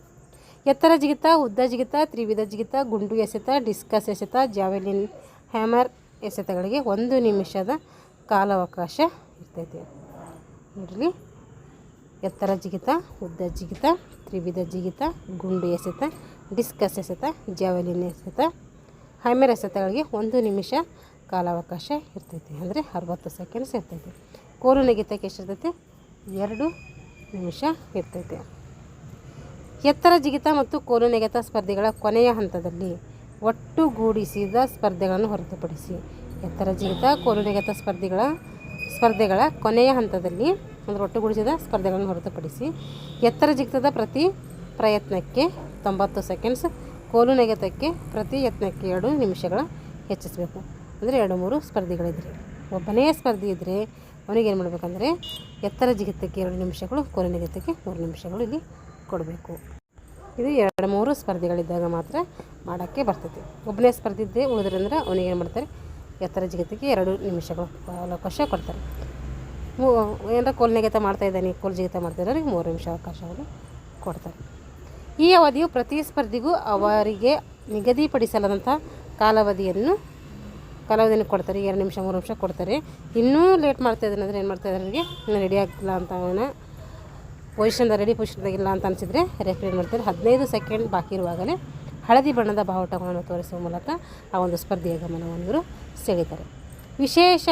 ಎತ್ತರ ಜಿಗಿತ, ಉದ್ದ ಜಿಗಿತ, ತ್ರಿವಿಧ ಜಿಗಿತ, ಗುಂಡು ಎಸೆತ, ಡಿಸ್ಕಸ್ ಎಸೆತ, ಜಾವೆಲಿನ್, ಹ್ಯಾಮರ್ ಎಸೆತಗಳಿಗೆ 1 ನಿಮಿಷದ ಕಾಲಾವಕಾಶ ಇರ್ತೈತೆ. ನೋಡ್ರಿ, ಎತ್ತರ ಜಿಗಿತ, ಉದ್ದ ಜಿಗಿತ, ತ್ರಿವಿಧ ಜಿಗಿತ, ಗುಂಡು ಎಸೆತ, ಡಿಸ್ಕಸ್ ಎಸೆತ, ಜಾವೆಲಿನ್ ಎಸೆತ, ಹ್ಯಾಮರ್ ಎಸೆತಗಳಿಗೆ 1 ನಿಮಿಷ ಕಾಲಾವಕಾಶ ಇರ್ತೈತಿ. ಅಂದರೆ 60 ಸೆಕೆಂಡ್ಸ್ ಇರ್ತೈತಿ. ಕೋಲು ನೆಗೆತಕ್ಕೆ ಎಷ್ಟಿರ್ತೈತೆ, 2 ನಿಮಿಷ ಇರ್ತೈತೆ. ಎತ್ತರ ಜಿಗಿತ ಮತ್ತು ಕೋಲು ನೆಗೆತ ಸ್ಪರ್ಧೆಗಳ ಕೊನೆಯ ಹಂತದಲ್ಲಿ ಒಟ್ಟುಗೂಡಿಸಿದ ಸ್ಪರ್ಧೆಗಳನ್ನು ಹೊರತುಪಡಿಸಿ. ಎತ್ತರ ಜಿಗಿತ, ಕೋಲು ನೆಗೆತ ಸ್ಪರ್ಧೆಗಳ ಕೊನೆಯ ಹಂತದಲ್ಲಿ ಅಂದರೆ ಒಟ್ಟುಗೂಡಿಸಿದ ಸ್ಪರ್ಧೆಗಳನ್ನು ಹೊರತುಪಡಿಸಿ ಎತ್ತರ ಜಿಗಿತದ ಪ್ರತಿ ಪ್ರಯತ್ನಕ್ಕೆ 90 ಸೆಕೆಂಡ್ಸ್, ಕೋಲು ನೆಗೆತಕ್ಕೆ ಪ್ರತಿ ಯತ್ನಕ್ಕೆ 2 ನಿಮಿಷಗಳ ಹೆಚ್ಚಿಸಬೇಕು. ಅಂದರೆ 2-3 ಸ್ಪರ್ಧಿಗಳಿದ್ರೆ, ಒಬ್ಬನೇ ಸ್ಪರ್ಧಿ ಇದ್ದರೆ ಅವನಿಗೇನು ಮಾಡಬೇಕಂದ್ರೆ ಎತ್ತರ ಜಿಗಿತಕ್ಕೆ 2 ನಿಮಿಷಗಳು, ಕೋಲು ನೆಗೆತಕ್ಕೆ 3 ನಿಮಿಷಗಳು ಇಲ್ಲಿ ಕೊಡಬೇಕು. ಇದು 2-3 ಸ್ಪರ್ಧೆಗಳಿದ್ದಾಗ ಮಾತ್ರ ಮಾಡೋಕ್ಕೆ ಬರ್ತೈತಿ. ಒಬ್ಬನೇ ಸ್ಪರ್ಧಿ ಇದ್ದೇ ಉಳಿದ್ರಂದ್ರೆ ಅವನಿಗೇನು ಮಾಡ್ತಾರೆ, ಎತ್ತರ ಜಿಗಿತಕ್ಕೆ 2 ನಿಮಿಷಗಳು ಅವಕಾಶ ಕೊಡ್ತಾರೆ. ಏನಾರ ಕೋಲು ನೆಗೆತ ಮಾಡ್ತಾಯಿದ್ದಾನೆ, ಕೋಲು ಜಿಗಿತ ಮಾಡ್ತಾಯಿದ್ದಾರೆ, 3 ನಿಮಿಷ ಅವಕಾಶವನ್ನು ಕೊಡ್ತಾರೆ. ಈ ಅವಧಿಯು ಪ್ರತಿ ಸ್ಪರ್ಧಿಗೂ ಅವರಿಗೆ ನಿಗದಿಪಡಿಸಲಾದಂಥ ಕಾಲಾವಧಿಯನ್ನು ಕೊಡ್ತಾರೆ. 2 ನಿಮಿಷ 3 ನಿಮಿಷ ಕೊಡ್ತಾರೆ. ಇನ್ನೂ ಲೇಟ್ ಮಾಡ್ತಾಯಿದ್ದಾನೆ ಅಂದರೆ ಏನು ಮಾಡ್ತಾಯಿದ್ದಾರೆ, ಅವರಿಗೆ ಇನ್ನೂ ರೆಡಿ ಆಗಿಲ್ಲ ಅಂತ, ಅವನ ರೆಡಿ ಪೊಸಿಷನ್ದಾಗಿಲ್ಲ ಅಂತ ಅನಿಸಿದರೆ ರೆಫ್ರಿ ಏನು ಮಾಡ್ತಾರೆ, 15 ಸೆಕೆಂಡ್ ಬಾಕಿ ಇರುವಾಗಲೇ ಹಳದಿ ಬಣ್ಣದ ಬಾವುಟಗಳನ್ನು ತೋರಿಸುವ ಮೂಲಕ ಆ ಒಂದು ಸ್ಪರ್ಧೆಯ ಗಮನವನ್ನು ಇವರು ಸೆಳೀತಾರೆ. ವಿಶೇಷ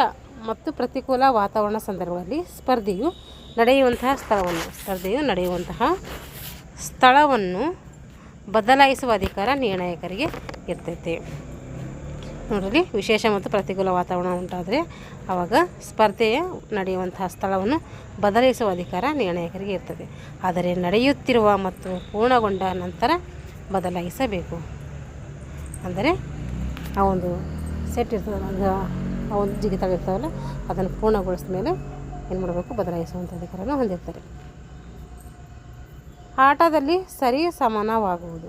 ಮತ್ತು ಪ್ರತಿಕೂಲ ವಾತಾವರಣ ಸಂದರ್ಭದಲ್ಲಿ ಸ್ಪರ್ಧೆಯು ನಡೆಯುವಂತಹ ಸ್ಥಳವನ್ನು ಬದಲಾಯಿಸುವ ಅಧಿಕಾರ ನಿರ್ಣಾಯಕರಿಗೆ ಇರ್ತೈತೆ. ನೋಡ್ರಿ, ವಿಶೇಷ ಮತ್ತು ಪ್ರತಿಕೂಲ ವಾತಾವರಣ ಉಂಟಾದರೆ ಆವಾಗ ಸ್ಪರ್ಧೆಯ ನಡೆಯುವಂತಹ ಸ್ಥಳವನ್ನು ಬದಲಾಯಿಸುವ ಅಧಿಕಾರ ನಿರ್ಣಾಯಕರಿಗೆ ಇರ್ತದೆ. ಆದರೆ ನಡೆಯುತ್ತಿರುವ ಮತ್ತು ಪೂರ್ಣಗೊಂಡ ನಂತರ ಬದಲಾಯಿಸಬೇಕು. ಅಂದರೆ ಆ ಒಂದು ಸೆಟ್ ಇರ್ತದೆ, ಆ ಒಂದು ಜಿಗಿತಗಳಿರ್ತಾವಲ್ಲ ಅದನ್ನು ಪೂರ್ಣಗೊಳಿಸಿದ ಮೇಲೆ ಏನು ಮಾಡಬೇಕು, ಬದಲಾಯಿಸುವಂಥ ಅಧಿಕಾರನ ಹೊಂದಿರ್ತಾರೆ. ಆಟದಲ್ಲಿ ಸರಿ ಸಮಾನವಾಗುವುದು.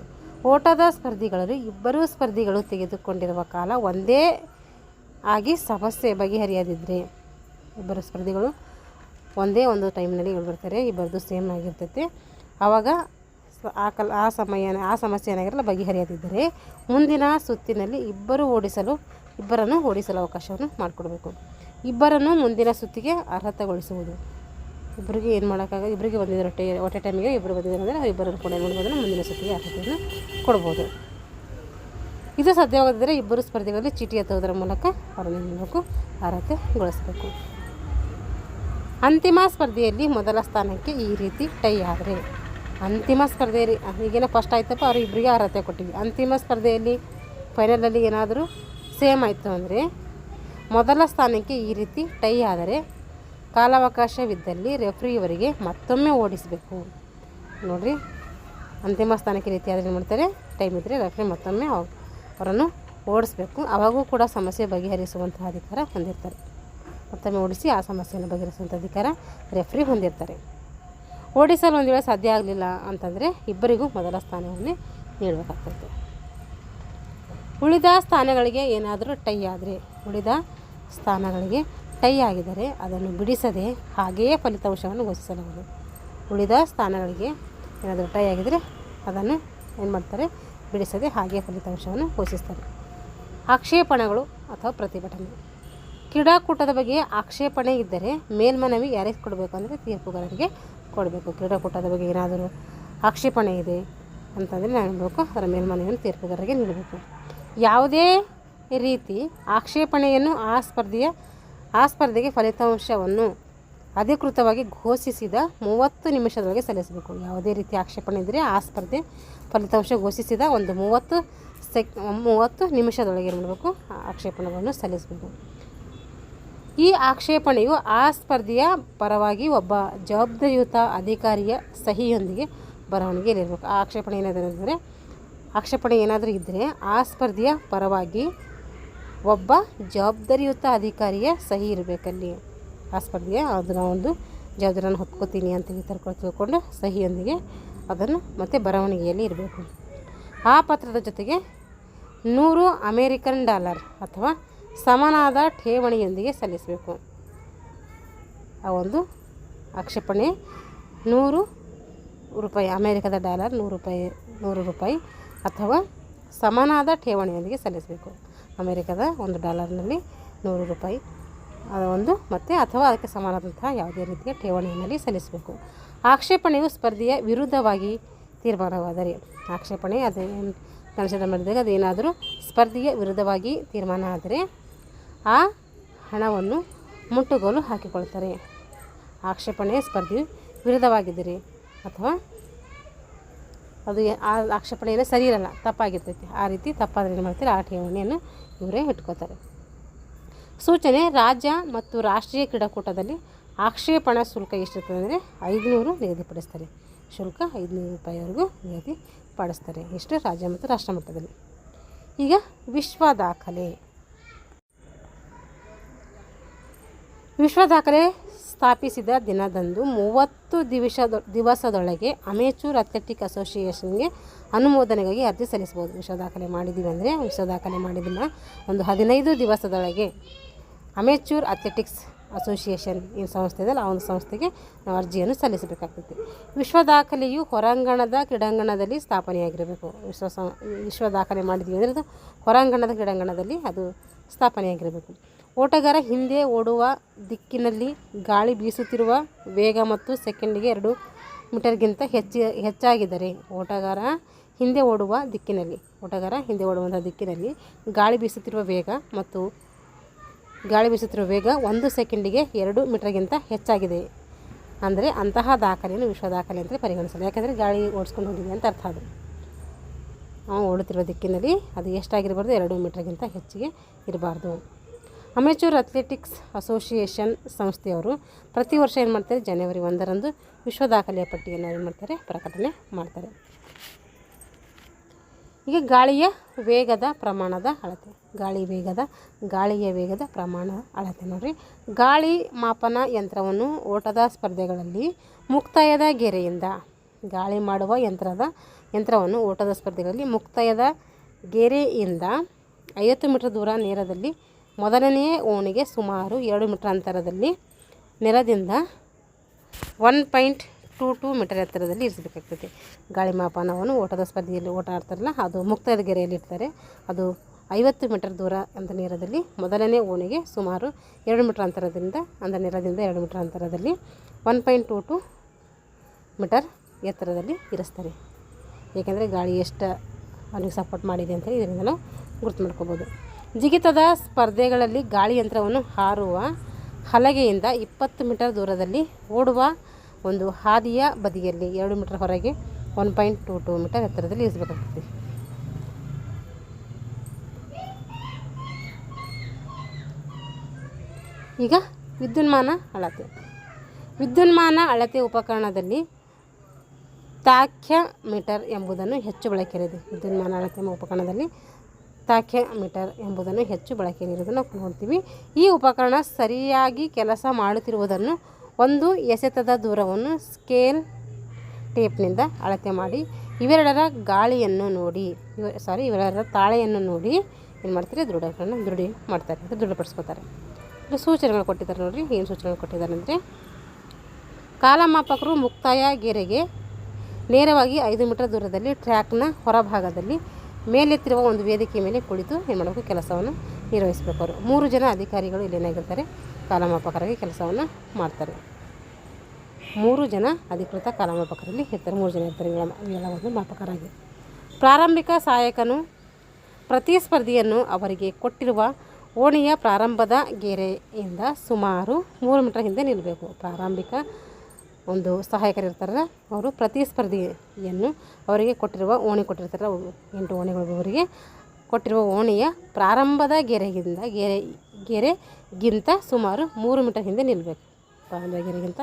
ಓಟದ ಸ್ಪರ್ಧಿಗಳಲ್ಲಿ ಇಬ್ಬರೂ ಸ್ಪರ್ಧಿಗಳು ತೆಗೆದುಕೊಂಡಿರುವ ಕಾಲ ಒಂದೇ ಆಗಿ ಸಮಸ್ಯೆ ಬಗೆಹರಿಯದಿದ್ದರೆ, ಇಬ್ಬರು ಸ್ಪರ್ಧಿಗಳು ಒಂದೇ ಒಂದು ಟೈಮ್ನಲ್ಲಿ ಬರ್ತಾರೆ, ಇಬ್ಬರದು ಸೇಮ್ ಆಗಿರ್ತೈತೆ, ಆವಾಗ ಆ ಸಮಸ್ಯೆ ಏನಾಗಿರಲ್ಲ ಬಗೆಹರಿಯದಿದ್ದರೆ ಮುಂದಿನ ಸುತ್ತಿನಲ್ಲಿ ಇಬ್ಬರು ಓಡಿಸಲು ಇಬ್ಬರನ್ನು ಓಡಿಸಲು ಅವಕಾಶವನ್ನು ಮಾಡಿಕೊಡ್ಬೇಕು. ಇಬ್ಬರನ್ನು ಮುಂದಿನ ಸುತ್ತಿಗೆ ಅರ್ಹತೆಗೊಳಿಸುವುದು. ಇಬ್ಬರಿಗೆ ಏನು ಮಾಡೋಕ್ಕಾಗ, ಇಬ್ಬರಿಗೆ ಬಂದಿದ್ದಾರೆ ಒಟ್ಟೆ ಟೈಮಿಗೆ ಇಬ್ಬರು ಬಂದಿದ್ದಾರೆ ಅಂದರೆ ಇಬ್ಬರನ್ನು ಕೂಡ ಏನು ಮಾಡ್ಬೋದು, ಮುಂದಿನ ಸುತ್ತಿಗೆ ಅರ್ಹತೆಯನ್ನು ಕೊಡ್ಬೋದು. ಇದು ಸಾಧ್ಯವಾಗದಿದ್ದರೆ ಇಬ್ಬರು ಸ್ಪರ್ಧಿಗಳಲ್ಲಿ ಚೀಟಿ ಎತ್ತುವುದರ ಮೂಲಕ ಅವರನ್ನು ಏನು ಮಾಡಬೇಕು, ಅರ್ಹತೆಗೊಳಿಸಬೇಕು. ಅಂತಿಮ ಸ್ಪರ್ಧೆಯಲ್ಲಿ ಮೊದಲ ಸ್ಥಾನಕ್ಕೆ ಈ ರೀತಿ ಟೈ ಆದರೆ, ಅಂತಿಮ ಸ್ಪರ್ಧೆಯಲ್ಲಿ ಈಗೇನೋ ಫಸ್ಟ್ ಆಯ್ತಪ್ಪ ಅವರು ಇಬ್ಬರಿಗೆ ಅರ್ಹತೆ ಕೊಟ್ಟಿವಿ, ಅಂತಿಮ ಸ್ಪರ್ಧೆಯಲ್ಲಿ ಫೈನಲಲ್ಲಿ ಏನಾದರೂ ಸೇಮ್ ಆಯಿತು ಅಂದರೆ ಮೊದಲ ಸ್ಥಾನಕ್ಕೆ ಈ ರೀತಿ ಟೈ ಆದರೆ ಕಾಲಾವಕಾಶವಿದ್ದಲ್ಲಿ ರೆಫ್ರಿಯವರಿಗೆ ಮತ್ತೊಮ್ಮೆ ಓಡಿಸಬೇಕು. ನೋಡಿರಿ, ಅಂತಿಮ ಸ್ಥಾನಕ್ಕೆ ರೀತಿ ಆದರೆ ಏನು ಮಾಡ್ತಾರೆ, ಟೈಮ್ ಇದ್ದರೆ ರೆಫ್ರಿ ಮತ್ತೊಮ್ಮೆ ಅವರನ್ನು ಓಡಿಸ್ಬೇಕು. ಅವಾಗೂ ಕೂಡ ಸಮಸ್ಯೆ ಬಗೆಹರಿಸುವಂತಹ ಅಧಿಕಾರ ಹೊಂದಿರ್ತಾರೆ. ಮತ್ತೊಮ್ಮೆ ಓಡಿಸಿ ಆ ಸಮಸ್ಯೆಯನ್ನು ಬಗೆಹರಿಸುವಂಥ ಅಧಿಕಾರ ರೆಫ್ರಿ ಹೊಂದಿರ್ತಾರೆ. ಓಡಿಸಲು ಒಂದು ವೇಳೆ ಸಾಧ್ಯ ಆಗಲಿಲ್ಲ ಅಂತಂದರೆ ಇಬ್ಬರಿಗೂ ಮೊದಲ ಸ್ಥಾನವನ್ನೇ ನೀಡಬೇಕಾಗ್ತದೆ. ಉಳಿದ ಸ್ಥಾನಗಳಿಗೆ ಏನಾದರೂ ಟೈ ಆದರೆ, ಉಳಿದ ಸ್ಥಾನಗಳಿಗೆ ಟೈ ಆಗಿದರೆ ಅದನ್ನು ಬಿಡಿಸದೆ ಹಾಗೆಯೇ ಫಲಿತಾಂಶವನ್ನು ಘೋಷಿಸಲಾಗುವುದು. ಉಳಿದ ಸ್ಥಾನಗಳಿಗೆ ಏನಾದರೂ ಟೈ ಆಗಿದರೆ ಅದನ್ನು ಏನು ಮಾಡ್ತಾರೆ, ಬಿಡಿಸದೆ ಹಾಗೆಯೇ ಫಲಿತಾಂಶವನ್ನು ಘೋಷಿಸ್ತಾರೆ. ಆಕ್ಷೇಪಣೆಗಳು ಅಥವಾ ಪ್ರತಿಭಟನೆ. ಕ್ರೀಡಾಕೂಟದ ಬಗ್ಗೆ ಆಕ್ಷೇಪಣೆ ಇದ್ದರೆ ಮೇಲ್ಮನವಿ ಯಾರಿಗೆ ಕೊಡಬೇಕು ಅಂದರೆ ತೀರ್ಪುಗಾರರಿಗೆ ಕೊಡಬೇಕು. ಕ್ರೀಡಾಕೂಟದ ಬಗ್ಗೆ ಏನಾದರೂ ಆಕ್ಷೇಪಣೆ ಇದೆ ಅಂತಂದರೆ ನಾವು ಮಾಡಬೇಕು, ಅದರ ಮೇಲ್ಮನವಿಯನ್ನು ತೀರ್ಪುಗಾರರಿಗೆ ನೀಡಬೇಕು. ಯಾವುದೇ ರೀತಿ ಆಕ್ಷೇಪಣೆಯನ್ನು ಆ ಸ್ಪರ್ಧೆಗೆ ಫಲಿತಾಂಶವನ್ನು ಅಧಿಕೃತವಾಗಿ ಘೋಷಿಸಿದ 30 ನಿಮಿಷದೊಳಗೆ ಸಲ್ಲಿಸಬೇಕು. ಯಾವುದೇ ರೀತಿ ಆಕ್ಷೇಪಣೆ ಇದ್ದರೆ ಆ ಸ್ಪರ್ಧೆ ಫಲಿತಾಂಶ ಘೋಷಿಸಿದ ಒಂದು 30 ನಿಮಿಷದೊಳಗೆ ಏನು ಮಾಡಬೇಕು, ಆಕ್ಷೇಪಣೆಗಳನ್ನು ಸಲ್ಲಿಸಬೇಕು. ಈ ಆಕ್ಷೇಪಣೆಯು ಆ ಸ್ಪರ್ಧೆಯ ಪರವಾಗಿ ಒಬ್ಬ ಜವಾಬ್ದಾರಿಯುತ ಅಧಿಕಾರಿಯ ಸಹಿಯೊಂದಿಗೆ ಬರವಣಿಗೆಯಲ್ಲಿರಬೇಕು. ಆ ಆಕ್ಷೇಪಣೆ ಏನಾದರೂ ಆಕ್ಷೇಪಣೆ ಏನಾದರೂ ಇದ್ದರೆ ಆ ಸ್ಪರ್ಧೆಯ ಪರವಾಗಿ ಒಬ್ಬ ಜವಾಬ್ದಾರಿಯುತ ಅಧಿಕಾರಿಯ ಸಹಿ ಇರಬೇಕಲ್ಲಿ. ಆ ಸ್ಪರ್ಧೆಯ ಅದನ್ನು ಒಂದು ಜವಾಬ್ದಾರಿಯನ್ನು ಹೊತ್ಕೋತೀನಿ ಅಂತ ತಿಳ್ಕೊಂಡು ಸಹಿಯೊಂದಿಗೆ ಅದನ್ನು ಮತ್ತು ಬರವಣಿಗೆಯಲ್ಲಿ ಇರಬೇಕು. ಆ ಪತ್ರದ ಜೊತೆಗೆ 100 ಅಮೇರಿಕನ್ ಡಾಲರ್ ಅಥವಾ ಸಮನಾದ ಠೇವಣಿಯೊಂದಿಗೆ ಸಲ್ಲಿಸಬೇಕು. ಆ ಒಂದು ಆಕ್ಷೇಪಣೆ 100 ರೂಪಾಯಿ, ಅಮೇರಿಕದ ಡಾಲರ್ 100 ರೂಪಾಯಿ ಅಥವಾ ಸಮನಾದ ಠೇವಣಿಯೊಂದಿಗೆ ಸಲ್ಲಿಸಬೇಕು. ಅಮೇರಿಕದ $1ನಲ್ಲಿ 100 ರೂಪಾಯಿ ಅದು ಒಂದು ಮತ್ತು ಅಥವಾ ಅದಕ್ಕೆ ಸಮಾನವಾದಂತಹ ಯಾವುದೇ ರೀತಿಯ ಠೇವಣಿಯಲ್ಲಿ ಸಲ್ಲಿಸಬೇಕು. ಆಕ್ಷೇಪಣೆಯು ಸ್ಪರ್ಧೆಯ ವಿರುದ್ಧವಾಗಿ ತೀರ್ಮಾನವಾದರೆ, ಆಕ್ಷೇಪಣೆ ಅದೇನು ಕನ್ಸಿಡರ್ ಮಾಡಿದಾಗ ಅದೇನಾದರೂ ಸ್ಪರ್ಧೆಯ ವಿರುದ್ಧವಾಗಿ ತೀರ್ಮಾನ ಆದರೆ ಆ ಹಣವನ್ನು ಮುಟ್ಟುಗೋಲು ಹಾಕಿಕೊಳ್ತಾರೆ. ಆಕ್ಷೇಪಣೆ ಸ್ಪರ್ಧೆಯು ವಿರುದ್ಧವಾಗಿದ್ದರೆ ಅಥವಾ ಅದು ಆ ಆಕ್ಷೇಪಣೆಯನ್ನು ಸರಿ ಇರಲ್ಲ, ತಪ್ಪಾಗಿರ್ತೈತಿ, ಆ ರೀತಿ ತಪ್ಪಾದರೆ ಏನು ಮಾಡ್ತಾರೆ, ಆ ಠೇವಣಿಯನ್ನು ಇವರೇ ಇಟ್ಕೋತಾರೆ. ಸೂಚನೆ: ರಾಜ್ಯ ಮತ್ತು ರಾಷ್ಟ್ರೀಯ ಕ್ರೀಡಾಕೂಟದಲ್ಲಿ ಆಕ್ಷೇಪಣಾ ಶುಲ್ಕ ಎಷ್ಟಿರ್ತದೆ ಅಂದರೆ 500 ನಿಗದಿಪಡಿಸ್ತಾರೆ. ಶುಲ್ಕ 500 ರೂಪಾಯಿವರೆಗೂ ನಿಗದಿಪಡಿಸ್ತಾರೆ. ಇಷ್ಟು ರಾಜ್ಯ ಮತ್ತು ರಾಷ್ಟ್ರ ಮಟ್ಟದಲ್ಲಿ. ಈಗ ವಿಶ್ವ ದಾಖಲೆ. ವಿಶ್ವ ದಾಖಲೆ ಸ್ಥಾಪಿಸಿದ ದಿನದಂದು 30 ದಿವಸದೊಳಗೆ ಅಮೇಚೂರ್ ಅಥ್ಲೆಟಿಕ್ ಅಸೋಸಿಯೇಷನ್ಗೆ ಅನುಮೋದನೆಗಾಗಿ ಅರ್ಜಿ ಸಲ್ಲಿಸಬಹುದು. ವಿಶ್ವ ದಾಖಲೆ ಮಾಡಿದ್ದೀವಿ ಅಂದರೆ ವಿಶ್ವ ದಾಖಲೆ ಮಾಡಿದ್ದನ್ನು ಒಂದು 15 ದಿವಸದೊಳಗೆ ಅಮೇಚೂರ್ ಅಥ್ಲೆಟಿಕ್ಸ್ ಅಸೋಸಿಯೇಷನ್ ಏನು ಸಂಸ್ಥೆ ಇದೆಯಲ್ಲ ಆ ಒಂದು ಸಂಸ್ಥೆಗೆ ನಾವು ಅರ್ಜಿಯನ್ನು ಸಲ್ಲಿಸಬೇಕಾಗ್ತದೆ. ವಿಶ್ವ ದಾಖಲೆಯು ಹೊರಾಂಗಣದ ಕ್ರೀಡಾಂಗಣದಲ್ಲಿ ಸ್ಥಾಪನೆಯಾಗಿರಬೇಕು. ವಿಶ್ವ ದಾಖಲೆ ಮಾಡಿದ್ದೀವಿ ಅಂದರೆ ಅದು ಹೊರಾಂಗಣದ ಕ್ರೀಡಾಂಗಣದಲ್ಲಿ ಅದು ಸ್ಥಾಪನೆಯಾಗಿರಬೇಕು. ಓಟಗಾರ ಹಿಂದೆ ಓಡುವ ದಿಕ್ಕಿನಲ್ಲಿ ಗಾಳಿ ಬೀಸುತ್ತಿರುವ ವೇಗ ಮತ್ತು ಸೆಕೆಂಡಿಗೆ 2 ಮೀಟರ್ಗಿಂತ ಹೆಚ್ಚಾಗಿದ್ದರೆ ಓಟಗಾರ ಹಿಂದೆ ಓಡುವಂಥ ದಿಕ್ಕಿನಲ್ಲಿ ಗಾಳಿ ಬೀಸುತ್ತಿರುವ ವೇಗ 1 ಸೆಕೆಂಡಿಗೆ 2 ಮೀಟರ್ಗಿಂತ ಹೆಚ್ಚಾಗಿದೆ ಅಂದರೆ ಅಂತಹ ದಾಖಲೆಯನ್ನು ವಿಶ್ವ ದಾಖಲೆ ಅಂತ ಪರಿಗಣಿಸಲ್ಲ. ಯಾಕಂದರೆ ಗಾಳಿ ಓಡಿಸ್ಕೊಂಡು ಹೋಗಿದೆ ಅಂತ ಅರ್ಥ. ಅದು ನಾವು ಓಡುತ್ತಿರುವ ದಿಕ್ಕಿನಲ್ಲಿ ಅದು ಎಷ್ಟಾಗಿರಬಾರ್ದು, 2 ಮೀಟರ್ಗಿಂತ ಹೆಚ್ಚಿಗೆ ಇರಬಾರ್ದು. ಅಮೇಚೂರ್ ಅಥ್ಲೆಟಿಕ್ಸ್ ಅಸೋಸಿಯೇಷನ್ ಸಂಸ್ಥೆಯವರು ಪ್ರತಿ ವರ್ಷ ಏನು ಮಾಡ್ತಾರೆ, ಜನವರಿ 1ರಂದು ವಿಶ್ವ ದಾಖಲೆಯ ಪಟ್ಟಿಯನ್ನು ಏನು ಮಾಡ್ತಾರೆ, ಪ್ರಕಟಣೆ ಮಾಡ್ತಾರೆ. ಈಗ ಗಾಳಿಯ ವೇಗದ ಪ್ರಮಾಣದ ಅಳತೆ. ಗಾಳಿಯ ವೇಗದ ಪ್ರಮಾಣ ಅಳತೆ ನೋಡಿರಿ. ಗಾಳಿ ಮಾಪನ ಯಂತ್ರವನ್ನು ಓಟದ ಸ್ಪರ್ಧೆಗಳಲ್ಲಿ ಮುಕ್ತಾಯದ ಗೆರೆಯಿಂದ ಗಾಳಿ ಮಾಡುವ ಯಂತ್ರವನ್ನು ಓಟದ ಸ್ಪರ್ಧೆಗಳಲ್ಲಿ ಮುಕ್ತಾಯದ ಗೆರೆಯಿಂದ 50 ಮೀಟರ್ ದೂರ ನೇರದಲ್ಲಿ ಮೊದಲನೆಯ ಓಣಿಗೆ ಸುಮಾರು 2 ಮೀಟರ್ ಅಂತರದಲ್ಲಿ ನೆಲದಿಂದ 1.22 ಮೀಟರ್ ಎತ್ತರದಲ್ಲಿ ಇರಿಸಬೇಕಾಗ್ತದೆ. ಗಾಳಿ ಮಾಪನವನ್ನು ಓಟದ ಸ್ಪರ್ಧೆಯಲ್ಲಿ ಓಟ ಆಡ್ತಾರಲ್ಲ ಅದು ಮುಕ್ತಾಯದ ಗೆರೆಯಲ್ಲಿ ಇರ್ತಾರೆ. ಅದು 50 ಮೀಟರ್ ದೂರ ಅಂತ ನೇರದಲ್ಲಿ ಮೊದಲನೇ ಓಣಿಗೆ ಸುಮಾರು 2 ಮೀಟರ್ ಅಂತರದಿಂದ ಅಂದರೆ ನೆಲದಿಂದ 2 ಮೀಟರ್ ಅಂತರದಲ್ಲಿ 1.22 ಮೀಟರ್ ಎತ್ತರದಲ್ಲಿ ಇರಿಸ್ತಾರೆ. ಏಕೆಂದರೆ ಗಾಳಿ ಎಷ್ಟು ಅವನಿಗೆ ಸಪೋರ್ಟ್ ಮಾಡಿದೆ ಅಂತ ಇದರಿಂದ ನಾವು ಗುರ್ತು ಮಾಡ್ಕೋಬೋದು. ಜಿಗಿತದ ಸ್ಪರ್ಧೆಗಳಲ್ಲಿ ಗಾಳಿ ಯಂತ್ರವನ್ನು ಹಾರುವ ಹಲಗೆಯಿಂದ 20 ಮೀಟರ್ ದೂರದಲ್ಲಿ ಓಡುವ ಒಂದು ಹಾದಿಯ ಬದಿಯಲ್ಲಿ 2 ಮೀಟರ್ ಹೊರಗೆ 1.22 ಮೀಟರ್ ಎತ್ತರದಲ್ಲಿ ಇರಿಸಬೇಕಾಗ್ತದೆ. ಈಗ ವಿದ್ಯುನ್ಮಾನ ಅಳತೆ ಉಪಕರಣದಲ್ಲಿ ಟ್ಯಾಕ್ಯೋಮೀಟರ್ ಎಂಬುದನ್ನು ಹೆಚ್ಚು ಬಳಕೆಯಲ್ಲಿದೆ. ವಿದ್ಯುನ್ಮಾನ ಅಳತೆ ಉಪಕರಣದಲ್ಲಿ ಟ್ಯಾಕ್ಯೋಮೀಟರ್ ಎಂಬುದನ್ನು ಹೆಚ್ಚು ಬಳಕೆಯಲ್ಲಿರುವುದನ್ನು ನಾವು ನೋಡ್ತೀವಿ. ಈ ಉಪಕರಣ ಸರಿಯಾಗಿ ಕೆಲಸ ಮಾಡುತ್ತಿರುವುದನ್ನು ಒಂದು ಎಸೆತದ ದೂರವನ್ನು ಸ್ಕೇಲ್ ಟೇಪ್ನಿಂದ ಅಳತೆ ಮಾಡಿ ಇವೆರಡರ ತಾಳೆಯನ್ನು ನೋಡಿ ಏನು ಮಾಡ್ತಾರೆ, ದೃಢ ಮಾಡ್ತಾರೆ, ದೃಢಪಡಿಸ್ಕೋತಾರೆ. ಸೂಚನೆಗಳು ಕೊಟ್ಟಿದ್ದಾರೆ ನೋಡಿರಿ. ಏನು ಸೂಚನೆಗಳು ಕೊಟ್ಟಿದ್ದಾರೆ ಅಂದರೆ, ಕಾಲಮಾಪಕರು ಮುಕ್ತಾಯ ಗೆರೆಗೆ ನೇರವಾಗಿ 5 ಮೀಟರ್ ದೂರದಲ್ಲಿ ಟ್ರ್ಯಾಕ್ನ ಹೊರಭಾಗದಲ್ಲಿ ಮೇಲೆತ್ತಿರುವ ಒಂದು ವೇದಿಕೆ ಮೇಲೆ ಕುಳಿತು ಏನು ಮಾಡಬೇಕು, ಕೆಲಸವನ್ನು ನಿರ್ವಹಿಸಬೇಕು. ಅವರು 3 ಜನ ಅಧಿಕಾರಿಗಳು ಇಲ್ಲೇನಾಗಿರ್ತಾರೆ, ಕಾಲಮಾಪಕರಾಗಿ ಕೆಲಸವನ್ನು ಮಾಡ್ತಾರೆ. 3 ಜನ ಅಧಿಕೃತ ಕಾಲಮಾಪಕರಲ್ಲಿ ಇರ್ತಾರೆ. 3 ಜನ ಇರ್ತಾರೆ ಇವೆಲ್ಲ ಒಂದು ಮಾಪಕರಾಗಿ. ಪ್ರಾರಂಭಿಕ ಸಹಾಯಕನು ಪ್ರತಿಸ್ಪರ್ಧಿಯನ್ನು ಅವರಿಗೆ ಕೊಟ್ಟಿರುವ ಓಣಿಯ ಪ್ರಾರಂಭದ ಗೆರೆಯಿಂದ ಸುಮಾರು 3 ಮೀಟರ್ ಹಿಂದೆ ನಿಲ್ಲಬೇಕು. ಪ್ರಾರಂಭಿಕ ಒಂದು ಸಹಾಯಕರಿರ್ತಾರೆ, ಅವರು ಪ್ರತಿಸ್ಪರ್ಧಿಯನ್ನು ಅವರಿಗೆ ಕೊಟ್ಟಿರುವ ಓಣಿ ಕೊಟ್ಟಿರ್ತಾರೆ, 8 ಓಣಿಗಳು ಅವರಿಗೆ ಕೊಟ್ಟಿರುವ ಓಣಿಯ ಪ್ರಾರಂಭದ ಗೆರೆಗಿಂತ ಸುಮಾರು 3 ಮೀಟರ್ ಹಿಂದೆ ನಿಲ್ಲಬೇಕು. ಪ್ರಾರಂಭ ಗೆರೆಗಿಂತ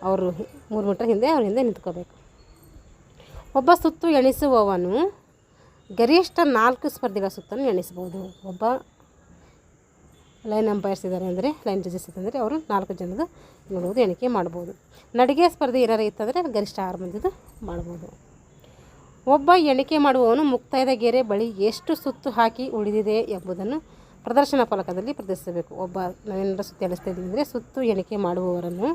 ಅವರು 3 ಮೀಟರ್ ಹಿಂದೆ ಅವ್ರ ಹಿಂದೆ ನಿಂತ್ಕೋಬೇಕು. ಒಬ್ಬ ಸುತ್ತು ಎಣಿಸುವವನು ಗರಿಷ್ಠ 4 ಸ್ಪರ್ಧಿಗಳ ಸುತ್ತನ್ನು ಎಣಿಸಬಹುದು. ಒಬ್ಬ ಲೈನ್ ಅಂಪೈರ್ಸ್ ಇದ್ದಾರೆ ಅಂದರೆ, ಲೈನ್ ಜಡ್ಜಸ್ ಇತ್ತಂದರೆ ಅವರು 4 ಜನದ್ದು ನೋಡುವುದು ಎಣಿಕೆ ಮಾಡ್ಬೋದು. ನಡಿಗೆ ಸ್ಪರ್ಧೆ ಏನಾರು ಇತ್ತಂದರೆ ಗರಿಷ್ಠ 6 ಮಂದಿದು ಮಾಡ್ಬೋದು. ಒಬ್ಬ ಎಣಿಕೆ ಮಾಡುವವನು ಮುಕ್ತಾಯದ ಗೆರೆ ಬಳಿ ಎಷ್ಟು ಸುತ್ತು ಹಾಕಿ ಉಳಿದಿದೆ ಎಂಬುದನ್ನು ಪ್ರದರ್ಶನ ಫಲಕದಲ್ಲಿ ಪ್ರದರ್ಶಿಸಬೇಕು. ಒಬ್ಬ ನಾವೇನಾರು ಸುತ್ತು ಎಣಿಸ್ತಾ ಇದ್ದೀವಿ ಅಂದರೆ ಸುತ್ತು ಎಣಿಕೆ ಮಾಡುವವರನ್ನು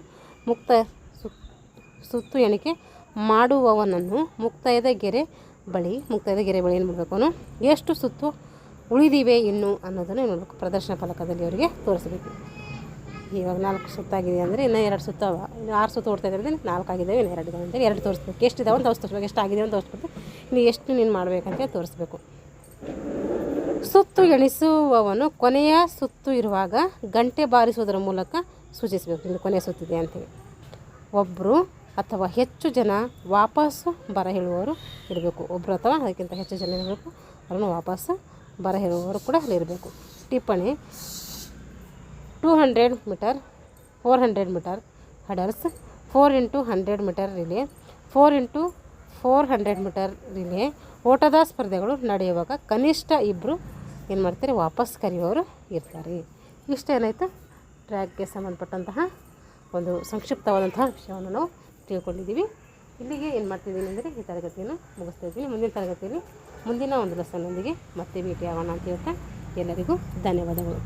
ಮುಕ್ತಾಯದ ಗೆರೆ ಬಳಿ ಏನು ಮಾಡಬೇಕು, ಅವನು ಎಷ್ಟು ಸುತ್ತು ಉಳಿದಿವೆ ಇನ್ನು ಅನ್ನೋದನ್ನು ಏನು ಮಾಡಬೇಕು, ಪ್ರದರ್ಶನ ಫಲಕದಲ್ಲಿ ಅವರಿಗೆ ತೋರಿಸಬೇಕು. ಇವಾಗ 4 ಸುತ್ತಾಗಿದೆ ಅಂದರೆ ಇನ್ನೂ 2 ಸುತ್ತವ, ಇನ್ನು 6 ಸುತ್ತು ಓಡ್ತಾ ಇದ್ದಾರೆ, 4 ಆಗಿದ್ದಾವೆ, ಇನ್ನು 2 ಇದ್ದಾವೆ ಅಂತೇಳಿ 2 ತೋರಿಸ್ಬೇಕು. ಎಷ್ಟಿದಾವೆ ಅಂತ ತೋರಿಸ್ಬೇಕು, ಎಷ್ಟು ಆಗಿದೆ ಅಂತ ತೋರಿಸ್ಬೇಕು, ಇನ್ನು ಎಷ್ಟು ನೀನು ಮಾಡಬೇಕಂತ ತೋರಿಸ್ಬೇಕು. ಸುತ್ತು ಎಣಿಸುವವನು ಕೊನೆಯ ಸುತ್ತು ಇರುವಾಗ ಗಂಟೆ ಬಾರಿಸುವುದರ ಮೂಲಕ ಸೂಚಿಸಬೇಕು, ಇನ್ನು ಕೊನೆಯ ಸುತ್ತಿದೆ ಅಂತೇಳಿ. ಒಬ್ಬರು ಅಥವಾ ಹೆಚ್ಚು ಜನ ವಾಪಸ್ಸು ಬರ ಹೇಳುವವರು ಇರಬೇಕು. ಒಬ್ಬರು ಅಥವಾ ಅದಕ್ಕಿಂತ ಹೆಚ್ಚು ಜನ ಇರಬೇಕು, ಅವರನ್ನು ವಾಪಸ್ಸು ಬರ ಹೇಳುವವರು ಕೂಡ ಅಲ್ಲಿರಬೇಕು. ಟಿಪ್ಪಣಿ 200 metre 400 metre hurdles, 4x100 metre relay, 4x400 metre relay ಓಟದ ಸ್ಪರ್ಧೆಗಳು ನಡೆಯುವಾಗ ಕನಿಷ್ಠ 2 ಏನು ಮಾಡ್ತಾರೆ, ವಾಪಸ್ ಕರೆಯುವವರು ಇರ್ತಾರೆ. ಇಷ್ಟೇನಾಯಿತು ಟ್ರ್ಯಾಕ್ಗೆ ಸಂಬಂಧಪಟ್ಟಂತಹ ಒಂದು ಸಂಕ್ಷಿಪ್ತವಾದಂತಹ ವಿಷಯವನ್ನು ನಾವು ತಿಳ್ಕೊಂಡಿದ್ದೀವಿ. ಇಲ್ಲಿಗೆ ಏನು ಮಾಡ್ತಿದ್ದೀನಿ ಅಂದರೆ ಈ ತರಗತಿಯನ್ನು ಮುಗಿಸ್ತಾ ಇದ್ದೀನಿ. ಮುಂದಿನ ತರಗತಿಯಲ್ಲಿ ಮುಂದಿನ ಒಂದು ಲೆಸನ್ನೊಂದಿಗೆ ಮತ್ತೆ ಭೇಟಿಯಾಗೋಣ ಅಂತ ಹೇಳ್ತಾ ಎಲ್ಲರಿಗೂ ಧನ್ಯವಾದಗಳು.